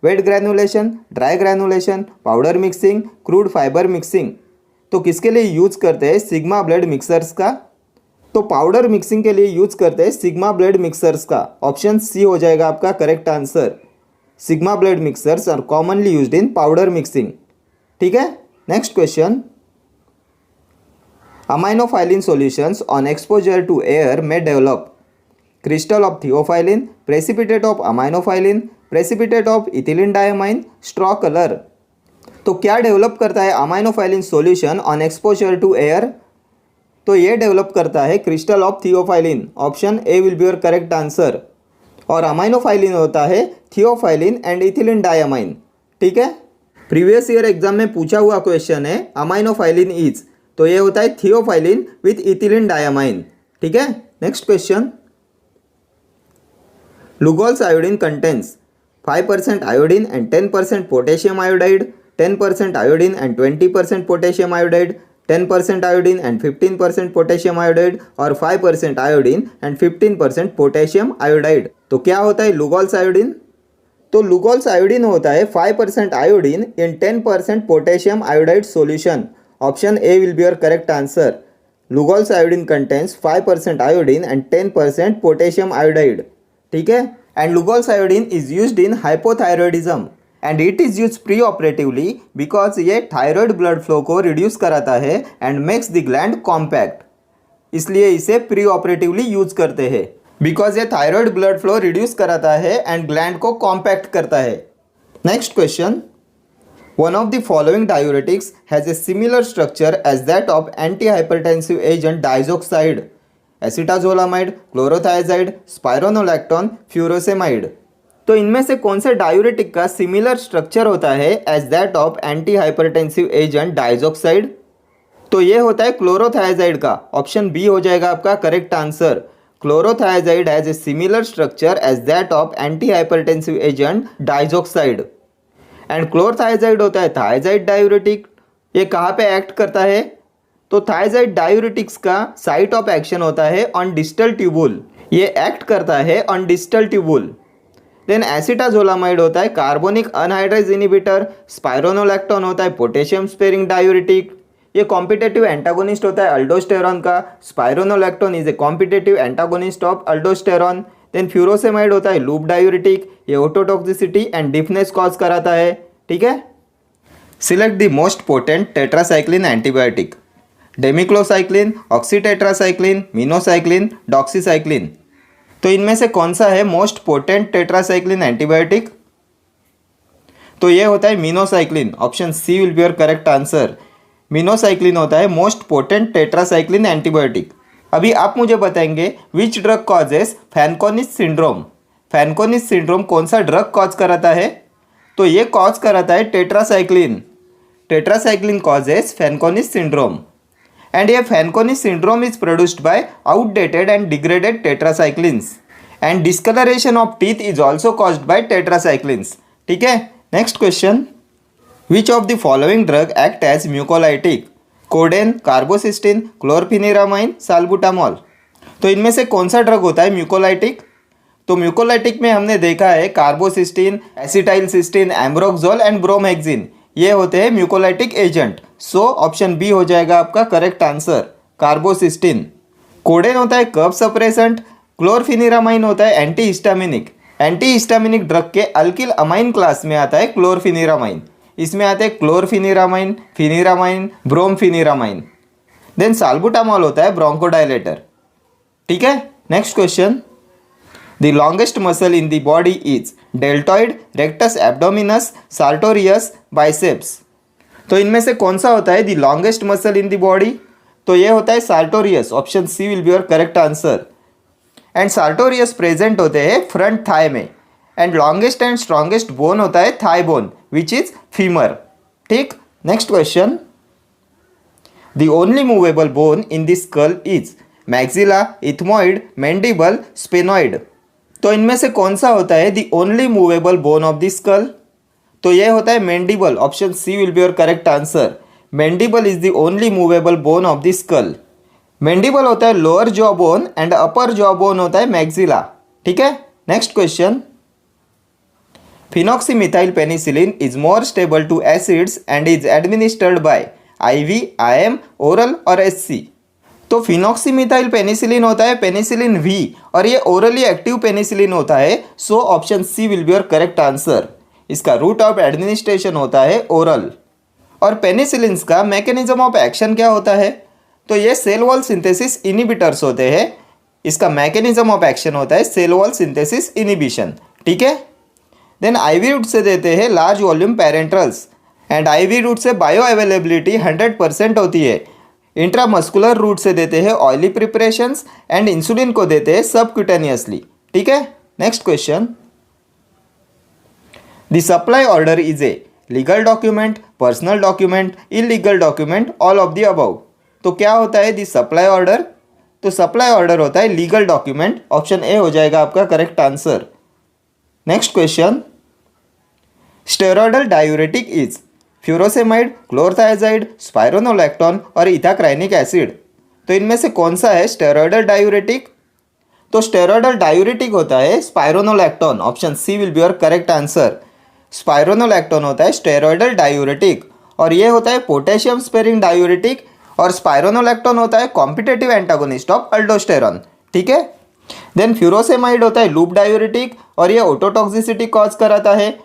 wet granulation, dry granulation, powder mixing, crude fibre mixing. तो किसके लिए यूज़ करते हैं सिग्मा ब्लड मिक्सर्स का? तो पाउडर मिक्सिंग के लिए यूज़ करते हैं सिग्मा ब्लड मिक्सर्स का। ऑप्शन सी हो जाएगा आपका correct answer. Sigma blade mixers are commonly used in powder mixing. ठीक है, next question, aminophylline solutions on exposure to air में develop crystal of theophylline, precipitate of aminophylline, precipitate of ethylene diamine, straw colour. तो क्या डेवलप करता है aminophylline solution on exposure to air? तो ये डेवलप करता है crystal of theophylline. Option A will be your correct answer. और अमाइनोफाइलिन होता है थियोफाइलिन एंड इथिलीन डायमाइन। ठीक है, प्रीवियस ईयर एग्जाम में पूछा हुआ क्वेश्चन है अमाइनोफाइलिन इज, तो ये होता है थियोफाइलिन विथ इथिलीन डायमाइन। ठीक है, next question, Lugol's iodine contains 5% iodine and 10% potassium iodide, 10% iodine and 20% potassium iodide, 10% iodine and 15% potassium iodide और 5% iodine and 15% potassium iodide। तो क्या होता है Lugol's iodine? तो Lugol's iodine होता है 5% iodine in 10% potassium iodide solution। Option A will be your correct answer. Lugol's iodine contains 5% iodine and 10% potassium iodide। ठीक है, and Lugol's iodine is used in hypothyroidism and it is use pre operatively because ये थायराइड ब्लड फ्लो को रिड्यूस कराता है and makes the gland compact, इसलिए इसे प्री ऑपरेटिवली यूज करते हैं बिकॉज ये थायराइड ब्लड फ्लो रिड्यूस कराता है एंड ग्लैंड को कॉम्पैक्ट करता है। Next question, one of the following diuretics has a similar structure as that of anti hypertensive agent diazoxide, acetazolamide, chlorothiazide, spironolactone, furosemide. तो इनमें से कौन से डायूरेटिक का सिमिलर स्ट्रक्चर होता है as that of anti hypertensive agent diazoxide? तो ये होता है क्लोरोथायाजाइड का। ऑप्शन बी हो जाएगा आपका correct answer. Chlorothiazide has a similar structure as that of anti hypertensive agent diazoxide. And chlorothiazide होता है थायाजाइड डायूरेटिक। ये कहाँ पे एक्ट करता है? तो थायाजाइड डायूरेटिक्स का साइट ऑफ एक्शन होता है ऑन डिस्टल ट्यूबुल। ये एक्ट करता है on distal tubule. Then acetazolamide होता है कार्बोनिक अनहाइड्रेज इनिबिटर। स्पाइरोनोलैक्टोन होता है पोटेशियम स्पेयरिंग डायूरेटिक। ये कॉम्पिटेटिव एंटागोनिस्ट होता है अल्डोस्टेरॉन का। Spironolactone is a competitive antagonist of aldosterone. Then furosemide होता है लूप डायूरेटिक। ये ओटोटॉक्सिसिटी एंड डिफनेस कॉज कराता है। ठीक है, select the most potent tetracycline antibiotic. डेमिक्लोसाइक्लिन, oxytetracycline, minocycline, doxycycline. तो इनमें से कौन सा है मोस्ट पोटेंट टेट्रासाइक्लिन एंटीबायोटिक? तो ये होता है minocycline. Option C will be your correct answer. Minocycline होता है मोस्ट पोटेंट टेट्रासाइक्लिन एंटीबायोटिक। अभी आप मुझे बताएंगे which drug causes Fanconi's syndrome. Fanconi's syndrome कौन सा ड्रग कॉज कराता है? तो ये कॉज कराता है tetracycline. Tetracycline causes Fanconi's syndrome. And a Fanconi syndrome is produced by outdated and degraded tetracyclines. And discoloration of teeth is also caused by tetracyclines. ठीक है, next question, which of the following drug act as mucolytic? Codeine, carbocisteine, chlorpheniramine, salbutamol. तो इनमें से कौन सा ड्रग होता है म्यूकोलाइटिक? तो म्यूकोलाइटिक में हमने देखा है carbocisteine, acetylcysteine, ambroxol and bromhexine, ये होते हैं mucolytic agent. So option B हो जाएगा आपका करेक्ट आंसर, कार्बोसिस्टिन। कोडेन होता है कफ सप्रेसेंट। क्लोरफिनेरामाइन होता है anti histaminic. Anti histaminic drug के अल्किल अमाइन क्लास में आता है क्लोरफिनेरामाइन। इसमें आते हैं क्लोरफिनेरामाइन, फिनेरामाइन, ब्रोमफिनेरामाइन। देन साल्बुटामॉल होता है ब्रोंकोडायलेटर। ठीक है, next question, the longest muscle in the body is deltoid, rectus abdominis, sartorius, biceps. तो इनमें से कौन सा होता है the longest muscle in the body? तो ये होता है sartorius. Option C will be your correct answer. And sartorius present होते हैं फ्रंट थाई में। And longest and strongest bone होता है thigh bone which is femur. ठीक, next question, the only movable bone in the skull is maxilla, ethmoid, mandible, sphenoid. तो इनमें से कौन सा होता है the only movable bone of the skull? तो ये होता है mandible. Option C will be your correct answer. Mandible is the only movable bone of the skull. Mandible होता है lower jaw bone and upper jaw bone होता है मैक्सिला। ठीक है, next question, phenoxymethyl penicillin is more stable to acids and is administered by IV, IM, oral और SC। तो फिनॉक्सीमिथाइल पेनिसिलिन होता है पेनिसिलिन V और ये ओरली एक्टिव पेनिसिलिन होता है। So option C will be your correct answer. इसका रूट ऑफ एडमिनिस्ट्रेशन होता है ओरल। और पेनिसिलिन्स का मैकेनिज्म ऑफ एक्शन क्या होता है? तो ये सेल वॉल सिंथेसिस इनिबिटर्स होते हैं। इसका मैकेनिज्म ऑफ एक्शन होता है सेल वॉल सिंथेसिस इनिबिशन। ठीक है, देन IV रूट से देते हैं large volume parenterals. And IV route से बायो अवेलेबिलिटी 100% होती है। इंट्रामस्कुलर रूट से देते हैं ऑयली प्रिपरेशंस एंड इंसुलिन को देते हैं सबक्यूटेनियसली। ठीक है, next question, the supply order is a legal document, personal document, illegal document, all of the above. तो क्या होता है द सप्लाई ऑर्डर? तो सप्लाई ऑर्डर होता है लीगल डॉक्यूमेंट। ऑप्शन ए हो जाएगा आपका correct answer. Next question, steroidal diuretic is furosemide, chlorothiazide, spironolactone और इथाक्राइनिक एसिड। तो इनमें से कौन सा है स्टेरॉयडल डायूरेटिक? तो स्टेरॉयडल डायूरेटिक होता है spironolactone. Option C will be your correct answer. Spironolactone होता है स्टेरॉयडल डायूरेटिक और ये होता है पोटेशियम स्पेयरिंग डायूरेटिक। और स्पाइरोनोलैक्टोन होता है कॉम्पिटेटिव एंटागोनिस्ट ऑफ अल्डोस्टेरॉन। ठीक है, देन फ्यूरोसेमाइड होता है लूप डायूरेटिक और ये ओटोटॉक्सिसिटी कॉज कराता है।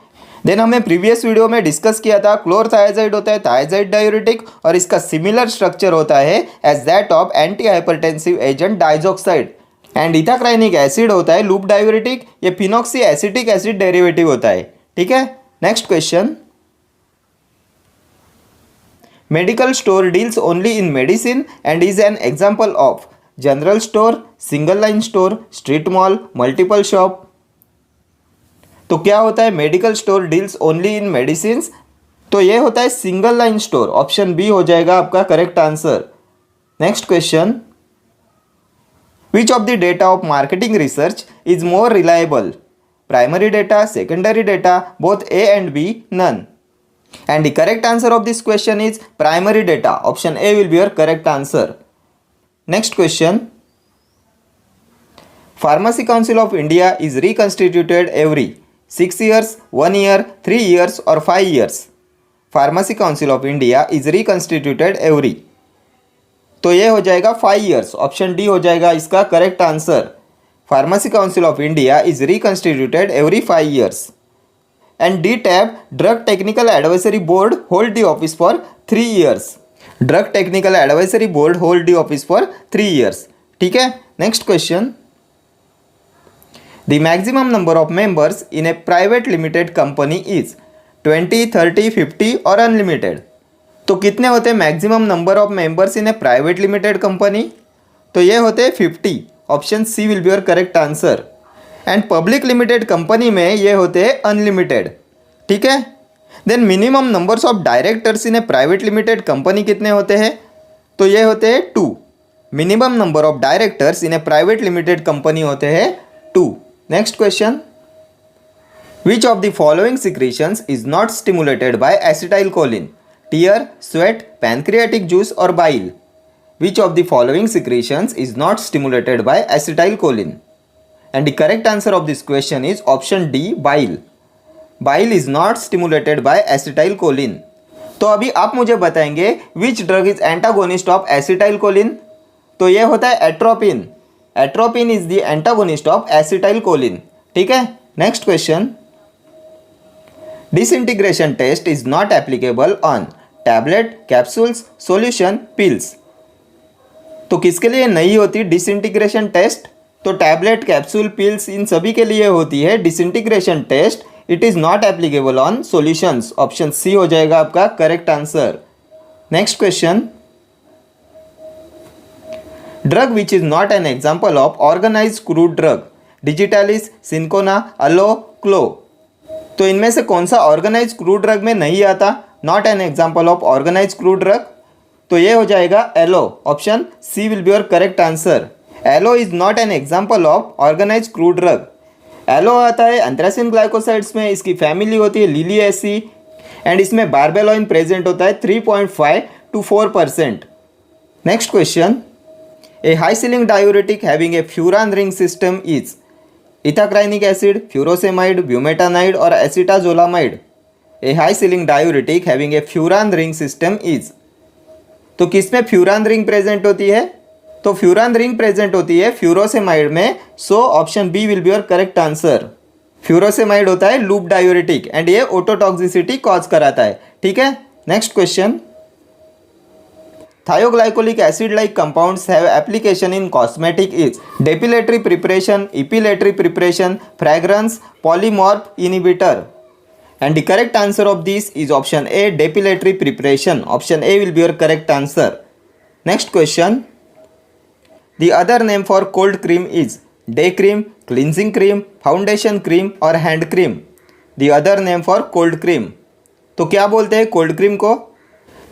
देन हमने प्रीवियस वीडियो में डिस्कस किया था क्लोरथायाजाइड होता है थायाजाइड डायूरेटिक और इसका सिमिलर स्ट्रक्चर होता है as that of anti hypertensive agent diazoxide and ethacrynic acid होता है लूप डायूरेटिक, ये फिनॉक्सी एसिटिक एसिड डेरिवेटिव होता है। ठीक है, next question. Medical store deals only in medicine and is an example of general store, single line store, street mall, multiple shop. तो क्या होता है medical store deals only in medicine? तो ये होता है single line store, option B हो जाएगा आपका correct answer. Next question. Which of the data of marketing research is more reliable? Primary data, secondary data, both A and B, none. And the correct answer of this question is primary data, option A will be your correct answer. Next question. Pharmacy Council of India is reconstituted every 6 years, 1 year, 3 years or 5 years. Pharmacy Council of India is reconstituted every. तो ये हो जाएगा 5 years, ऑप्शन डी हो जाएगा इसका correct answer. Pharmacy Council of India is reconstituted every 5 years. And DTAB, Drug Technical Advisory Board, hold the office for 3 years. Drug Technical Advisory Board hold the office for 3 years. ठीक है, next question. The maximum number of members in a private limited company is 20, 30, 50 और unlimited. तो कितने होते हैं maximum number of members in a private limited company? तो ये होते हैं 50, option C will be your correct answer. And public limited company में ये होते हैं अनलिमिटेड। ठीक है, then minimum numbers of directors in a private limited company कितने होते हैं? तो ये होते हैं 2। Minimum number of directors in a private limited company होते हैं 2। Next question. Which of the following secretions is not stimulated by acetylcholine? Tear, sweat, pancreatic juice or bile? Which of the following secretions is not stimulated by acetylcholine? And the correct answer of this question is option D, bile. Bile is not stimulated by acetylcholine. तो अभी आप मुझे बताएंगे which drug is antagonist of acetylcholine? तो ये होता है atropine. Atropine is the antagonist of acetylcholine. ठीक है, next question. Disintegration test is not applicable on tablet, capsules, solution, pills. तो किसके लिए नहीं होती डिसइंटीग्रेशन टेस्ट? तो टैबलेट, कैप्सूल, पिल्स इन सभी के लिए होती है disintegration test. It is not applicable on solutions, option C हो जाएगा आपका correct answer. Next question. Drug which is not an example of organised crude drug? Digitalis, cinchona, अलो, क्लो। तो इनमें से कौन सा ऑर्गेनाइज क्रूड ड्रग में नहीं आता? Not an example of organise crude drug, तो ये हो जाएगा aloe, option C will be your correct answer. Aloe is not an example of organise crude drug. Aloe आता है एंथ्रासिन ग्लाइकोसाइड्स में, इसकी फैमिली होती है लिलिएसी एंड इसमें बारबेलोइन प्रेजेंट होता है 3.5 to 4%। Next question. A high ceiling diuretic having a furan ring system is ethacrynic acid, furosemide, bumetanide or acetazolamide. A high ceiling diuretic having a furan ring system is. तो किसमें फ्यूरान रिंग प्रेजेंट होती है? तो फ्यूरान रिंग प्रेजेंट होती है फ्यूरोसेमाइड में, so option B will be your correct answer. Furosemide होता है लूप डायूरेटिक एंड ये ओटोटॉक्सिसिटी कॉज कराता है। ठीक है, next question. Thioglycolic acid-like compounds have application in cosmetic is depilatory preparation, epilatory preparation, fragrance, polymorph inhibitor. And the correct answer of this is option A, depilatory preparation. Option A will be your correct answer. Next question. The other name for cold cream is day cream, cleansing cream, foundation cream or hand cream. The other name for cold cream. तो क्या बोलते हैं कोल्ड क्रीम को?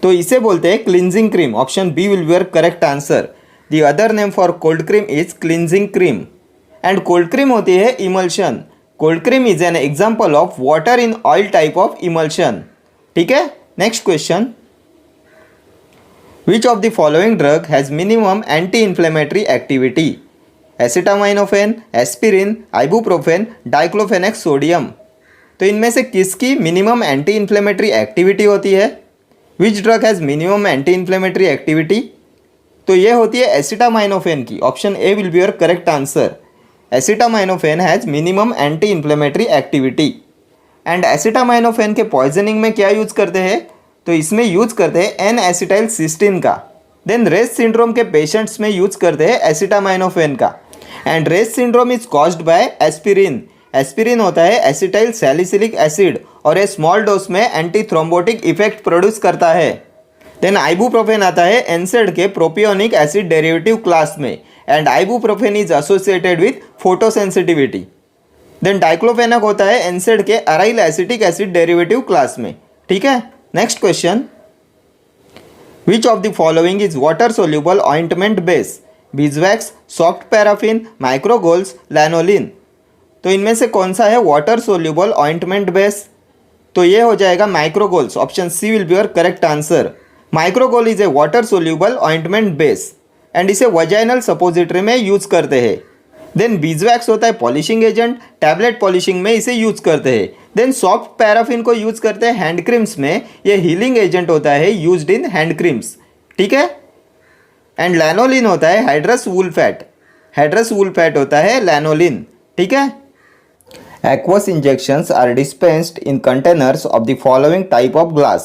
तो इसे बोलते हैं cleansing cream, option B will be your correct answer. The other name for cold cream is cleansing cream and cold cream होती है emulsion. Cold cream is an example of water in oil type of emulsion. ठीक है, next question. Which of the following drug has minimum anti inflammatory activity? Acetaminophen, aspirin, ibuprofen, diclofenac sodium. तो इनमें से किसकी मिनिमम एंटी इन्फ्लेमेटरी एक्टिविटी होती है? Which drug has minimum anti inflammatory activity? तो ये होती है एसिटामाइनोफेन की, option A will be your correct answer. Acetaminophen has minimum anti inflammatory activity. And acetaminophen के पॉइजनिंग में क्या यूज करते हैं? तो इसमें यूज करते हैं एन एसिटाइल सिस्टीन का। देन रेस सिंड्रोम के पेशेंट्स में यूज करते हैं एसिटामाइनोफेन का। And Reye's syndrome is caused by aspirin. Aspirin होता है एसिटाइल सैलिसिलिक एसिड और ये स्मॉल डोज में एंटी थ्रोम्बोटिक इफेक्ट प्रोड्यूस करता है। देन आइबुप्रोफेन आता है एनसेड के प्रोपियोनिक एसिड डेरिवेटिव क्लास में and ibuprofen is associated with photosensitivity. Then diclofenac होता है एनसेड के aryl acetic acid derivative class में। ठीक है, next question, which of the following is water soluble ointment base? Beeswax, soft paraffin, macrogols, lanolin. तो इनमें से कौन सा है वाटर सोल्यूबल ऑइंटमेंट बेस? तो ये हो जाएगा macrogols. Option C will be your correct answer. Macrogol is a water soluble ointment base and इसे वजाइनल सपोजिटरी में यूज करते हैं। देन बीजवैक्स होता है पॉलिशिंग एजेंट, टैबलेट पॉलिशिंग में इसे यूज करते हैं। देन सॉफ्ट पैराफिन को यूज करते हैं हैंड क्रीम्स में, ये हीलिंग एजेंट होता है यूज्ड इन हैंड क्रीम्स। ठीक है, एंड लैनोलिन होता है hydrous wool fat. Hydrous wool fat होता है लैनोलिन। ठीक है, aqueous injections are dispensed in containers of the following type of glass: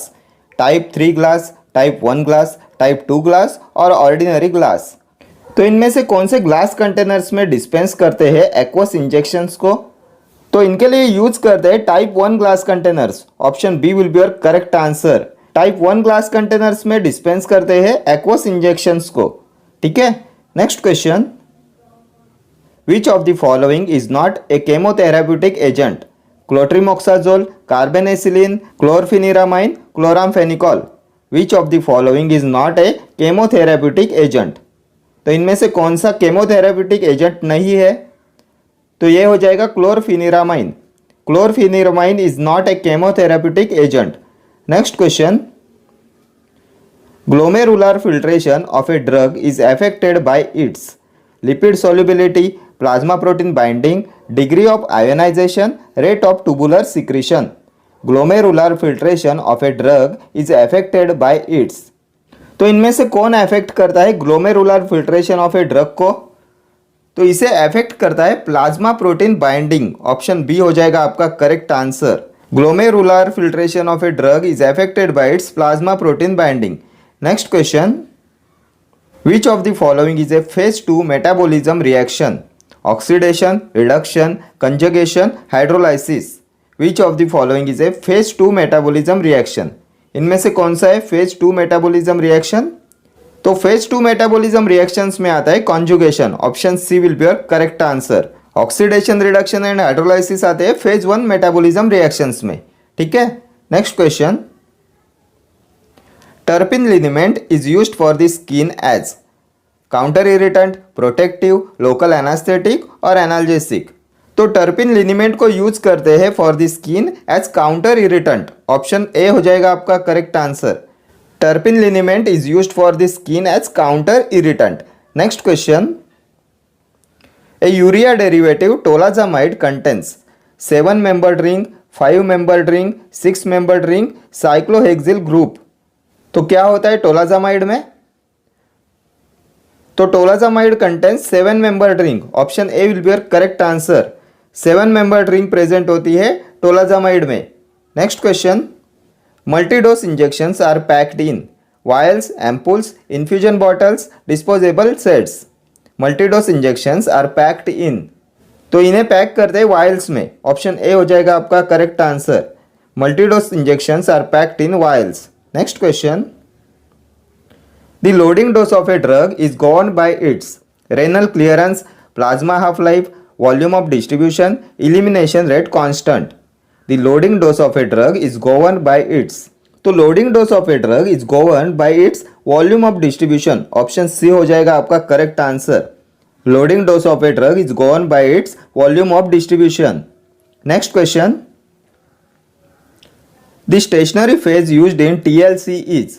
type 3 glass, type 1 glass, type 2 glass और ordinary glass। तो इनमें से कौन से ग्लास कंटेनर्स में डिस्पेंस करते हैं एक्वस इंजेक्शंस को? तो इनके लिए यूज करते हैं type 1 glass containers. Option B will be your correct answer. Type 1 glass containers में डिस्पेंस करते हैं एक्वस इंजेक्शंस को। ठीक है, next question, Which of the following is not a chemotherapeutic agent? Clotrimazole, carbamazepine, chlorpheniramine, chloramphenicol. Which of the following is not a chemotherapeutic agent? तो इनमें से कौन सा केमोथेरेप्यूटिक एजेंट नहीं है? तो ये हो जाएगा chlorpheniramine. Chlorpheniramine is not a chemotherapeutic agent. Next question, glomerular filtration of a drug is affected by its lipid solubility, plasma protein binding, degree of ionization, rate of tubular secretion. Glomerular filtration of a drug is affected by its। तो इनमें से कौन अफेक्ट करता है glomerular filtration of a drug को? तो इसे अफेक्ट करता है plasma protein binding. Option B हो जाएगा आपका correct answer. Glomerular filtration of a drug is affected by its plasma protein binding. Next question, Which of the following is a phase 2 metabolism reaction? Oxidation, reduction, conjugation, hydrolysis. Which of the following is a phase 2 metabolism reaction? इनमें से कौन सा है phase 2 metabolism reaction? तो phase 2 metabolism reactions में आता है conjugation. Option C will be your correct answer. Oxidation, reduction and hydrolysis आते हैं phase 1 metabolism reactions में। ठीक है, next question, Terpene liniment is used for the skin as counter irritant, protective, local anesthetic और analgesic। तो टर्पिन लिनिमेंट को यूज करते हैं for the skin as counter irritant. Option A हो जाएगा आपका correct answer. Turpentine liniment is used for the skin as counter irritant. Next question, a urea derivative tolazamide contains 7 membered ring, 5 membered ring, 6 membered ring, cyclohexyl group. तो क्या होता है टोलाजामाइड में? तो tolazamide contains 7 membered ring. Option A will be your correct answer. 7 membered ring present होती है टोलाजामाइड में। Next question, multidose injections are packed in vials, ampoules, infusion bottles, disposable sets. Multidose injections are packed in, तो इन्हें पैक करते हैं वायल्स में। ऑप्शन ए हो जाएगा आपका correct answer. Multidose injections are packed in vials. Next question, the loading dose of a drug is governed by its renal clearance, plasma half-life, volume of distribution, elimination rate constant। The loading dose of a drug is governed by its, तो loading dose of a drug is governed by its volume of distribution। Option C हो जाएगा आपका correct answer. loading dose of a drug is governed by its volume of distribution। Next question, the stationary phase used in TLC is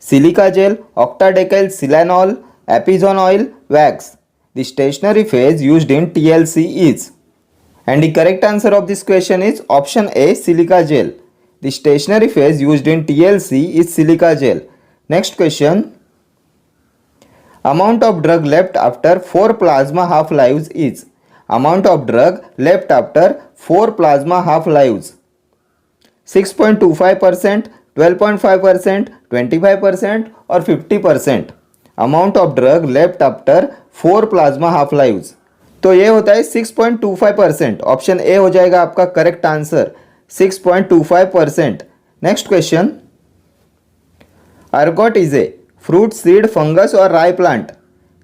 silica gel, octadecyl silanol, epizone oil, wax। The stationary phase used in TLC is, and the correct answer of this question is option A, silica gel। The stationary phase used in TLC is silica gel। Next question, amount of drug left after 4 plasma half-lives is, amount of drug left after 4 plasma half-lives। 6.25%, 12.5%, 25% और 50%. Amount of drug left after 4 plasma half lives. तो ये होता है 6.25%. ऑप्शन ए हो जाएगा आपका correct answer, 6.25%. Next question, ergot is a fruit, seed, fungus और राई प्लांट.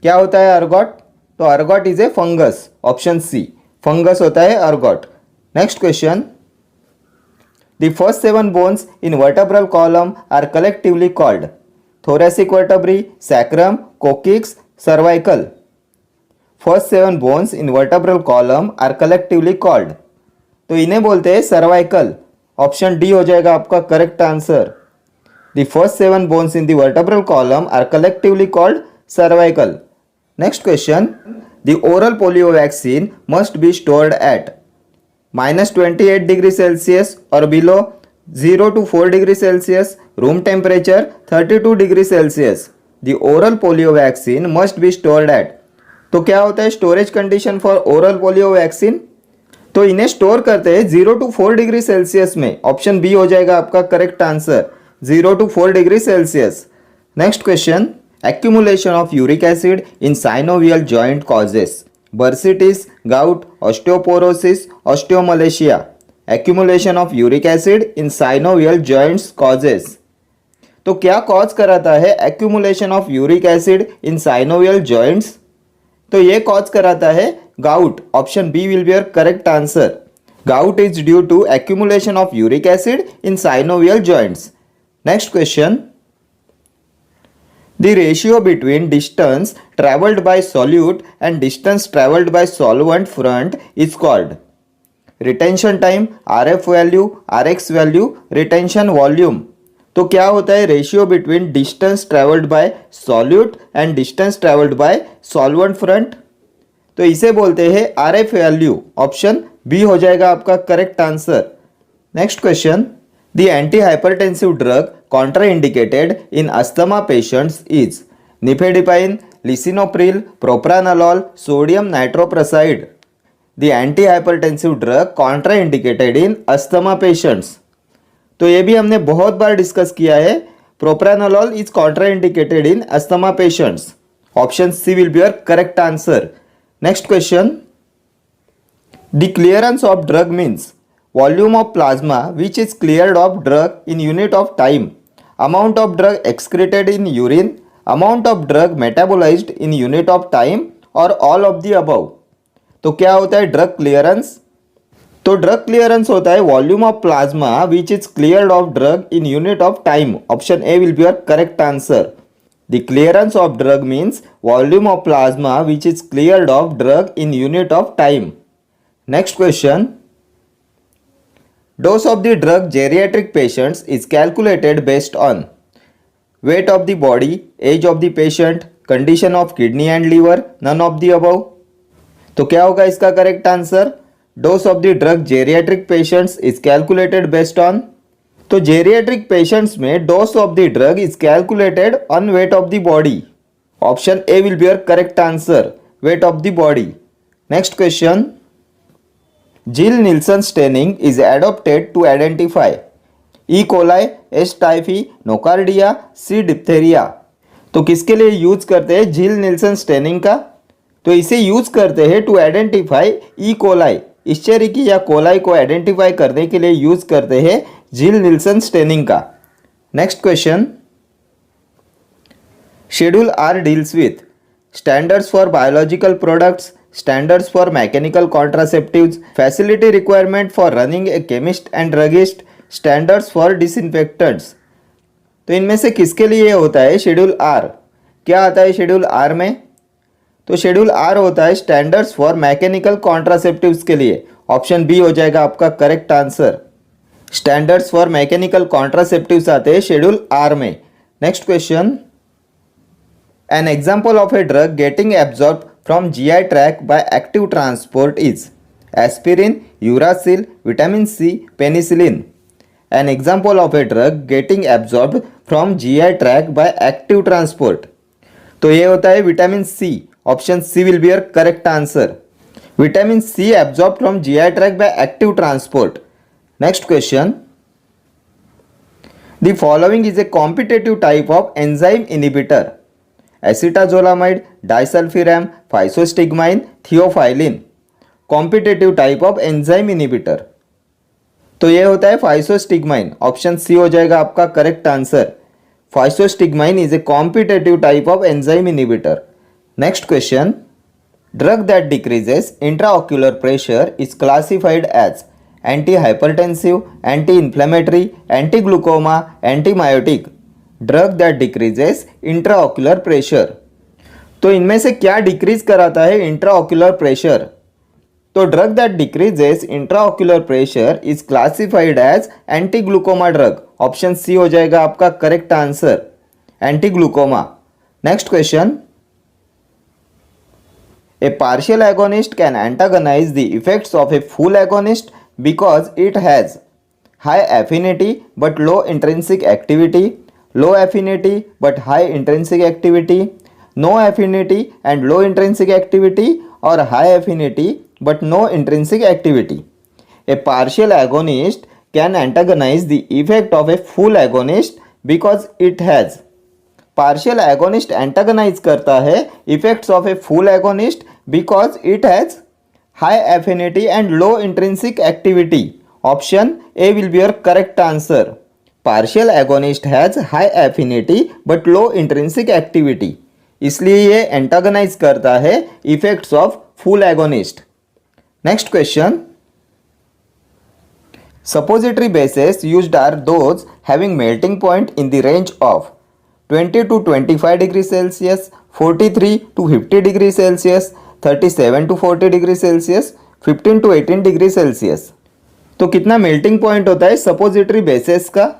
क्या होता है अर्गॉट? तो ergot is a fungus. Option C, fungus होता है ergot. Next question, the first 7 bones in vertebral column are collectively called thoracic vertebrae, sacrum, coccyx, cervical. First 7 bones in vertebral column are collectively called. तो इन्हें बोलते हैं सर्वाइकल. ऑप्शन डी हो जाएगा आपका correct answer. The first 7 bones in the vertebral column are collectively called cervical. Next question, the oral polio vaccine must be stored at -28 degree Celsius or below, 0 to 4 degree Celsius, room temperature 32 degree Celsius. The oral polio vaccine must be stored at. तो क्या होता है storage condition for oral polio vaccine? तो इन्हें स्टोर करते हैं 0 to 4 डिग्री सेल्सियस में. ऑप्शन बी हो जाएगा आपका correct answer, 0 to 4 degree Celsius. Next question, accumulation of uric acid in synovial joint causes bursitis, gout, osteoporosis, osteomalacia. Accumulation of uric acid in synovial joints causes. तो क्या कॉज कराता है accumulation of uric acid in synovial joints? तो ये कॉज कराता है gout. Option B will be your correct answer. Gout is due to accumulation of uric acid in synovial joints. Next question, the ratio between distance travelled by solute and distance travelled by solvent front is called retention time, RF value, RX value, retention volume. तो क्या होता है ratio between distance travelled by solute and distance travelled by solvent front? तो इसे बोलते हैं RF वैल्यू. ऑप्शन बी हो जाएगा आपका correct answer. Next question, the antihypertensive drug contraindicated in asthma patients is nifedipine, lisinopril, propranolol, sodium nitroprusside. The antihypertensive drug contraindicated in asthma patients. तो ये भी हमने बहुत बार डिस्कस किया है. propranolol is contraindicated in asthma patients. Option C will be your correct answer. Next question, the clearance of drug means volume of plasma which is cleared of drug in unit of time, amount of drug excreted in urine, amount of drug metabolized in unit of time, or all of the above. तो क्या होता है ड्रग क्लियरेंस? तो ड्रग क्लियरेंस होता है volume of plasma which is cleared of drug in unit of time. Option A will be your correct answer. The clearance of drug means volume of plasma which is cleared of drug in unit of time. Next question, dose of the drug geriatric patients is calculated based on weight of the body, age of the patient, condition of kidney and liver, none of the above. तो क्या होगा इसका correct answer? dose of the drug geriatric patients is calculated based on. तो geriatric patients में dose of the drug is calculated on weight of the body. Option A will be your correct answer, weight of the body. Next question, Gill-Nielsen staining is adopted to identify E. coli, S. typhi, nocardia, C. diphtheria. तो किसके लिए यूज करते हैं Gill-Nielsen staining का? तो इसे यूज करते हैं टू आइडेंटिफाई E. coli, इश्चेरिकी या कोलाई को आइडेंटिफाई करने के लिए यूज करते हैं Gill-Nielsen staining का. Next question, schedule R deals with standards for biological products, standards for mechanical contraceptives, facility requirement for running a chemist and druggist, standards for disinfectants. तो इनमें से किसके लिए होता है शेड्यूल आर? क्या आता है शेड्यूल आर में? तो शेड्यूल आर होता है स्टैंडर्ड्स फॉर मैकेनिकल कॉन्ट्रासेप्टिव्स के लिए. ऑप्शन बी हो जाएगा आपका correct answer. Standards for mechanical contraceptives आते हैं शेड्यूल आर में. Next question, N example of a drug getting absorb from GI tract by active transport is aspirin, uracil, vitamin C, penicillin. An example of a drug getting absorbed from GI tract by active transport. तो ये होता है vitamin C. Option C will be your correct answer. Vitamin C absorbed from GI tract by active transport. Next question, The following is a competitive type of enzyme inhibitor: acetazolamide, disulfiram, physostigmine, theophylline. Competitive type of enzyme inhibitor, तो ये होता है फाइसोस्टिग्माइन। ऑप्शन सी हो जाएगा आपका correct answer. Physostigmine is a competitive type of enzyme inhibitor. Next question, drug that decreases intraocular pressure is classified as anti hypertensive, anti inflammatory, anti glaucoma, antimiotic. Drug that decreases intraocular pressure, तो इनमें से क्या डिक्रीज कराता है इंट्राओक्यूलर प्रेशर? तो drug that decreases intraocular pressure is classified as anti glaucoma drug. Option C हो जाएगा आपका correct answer, anti glaucoma. Next question, a partial agonist can antagonize the effects of a full agonist because it has high affinity but low intrinsic activity, low affinity but high intrinsic activity, no affinity and low intrinsic activity, और high affinity but no intrinsic activity. A partial agonist can antagonize the effect of a full agonist because it has, partial agonist antagonize करता है effects of a full agonist because it has high affinity and low intrinsic activity. Option A will be your correct answer. Partial agonist has high affinity but low intrinsic activity, इसलिए ये antagonize करता है effects of full agonist. Next question, suppository bases used are those having melting point in the range of 20 to 25 degrees Celsius, 43 to 50 degrees Celsius, 37 to 40 degrees Celsius, 15 to 18 degrees Celsius. तो कितना मेल्टिंग पॉइंट होता है सपोजिटरी बेसेस का?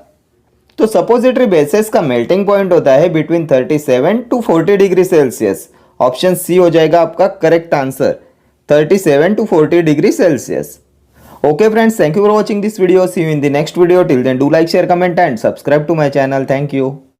तो सपोजिटरी बेसेस का मेल्टिंग पॉइंट होता है between 37 to 40 degree Celsius. Option C हो जाएगा आपका correct answer, 37 to 40 degrees Celsius. Okay friends, thank you for watching this video. See you in the next video. Till then, do like, share, comment and subscribe to my channel. Thank you.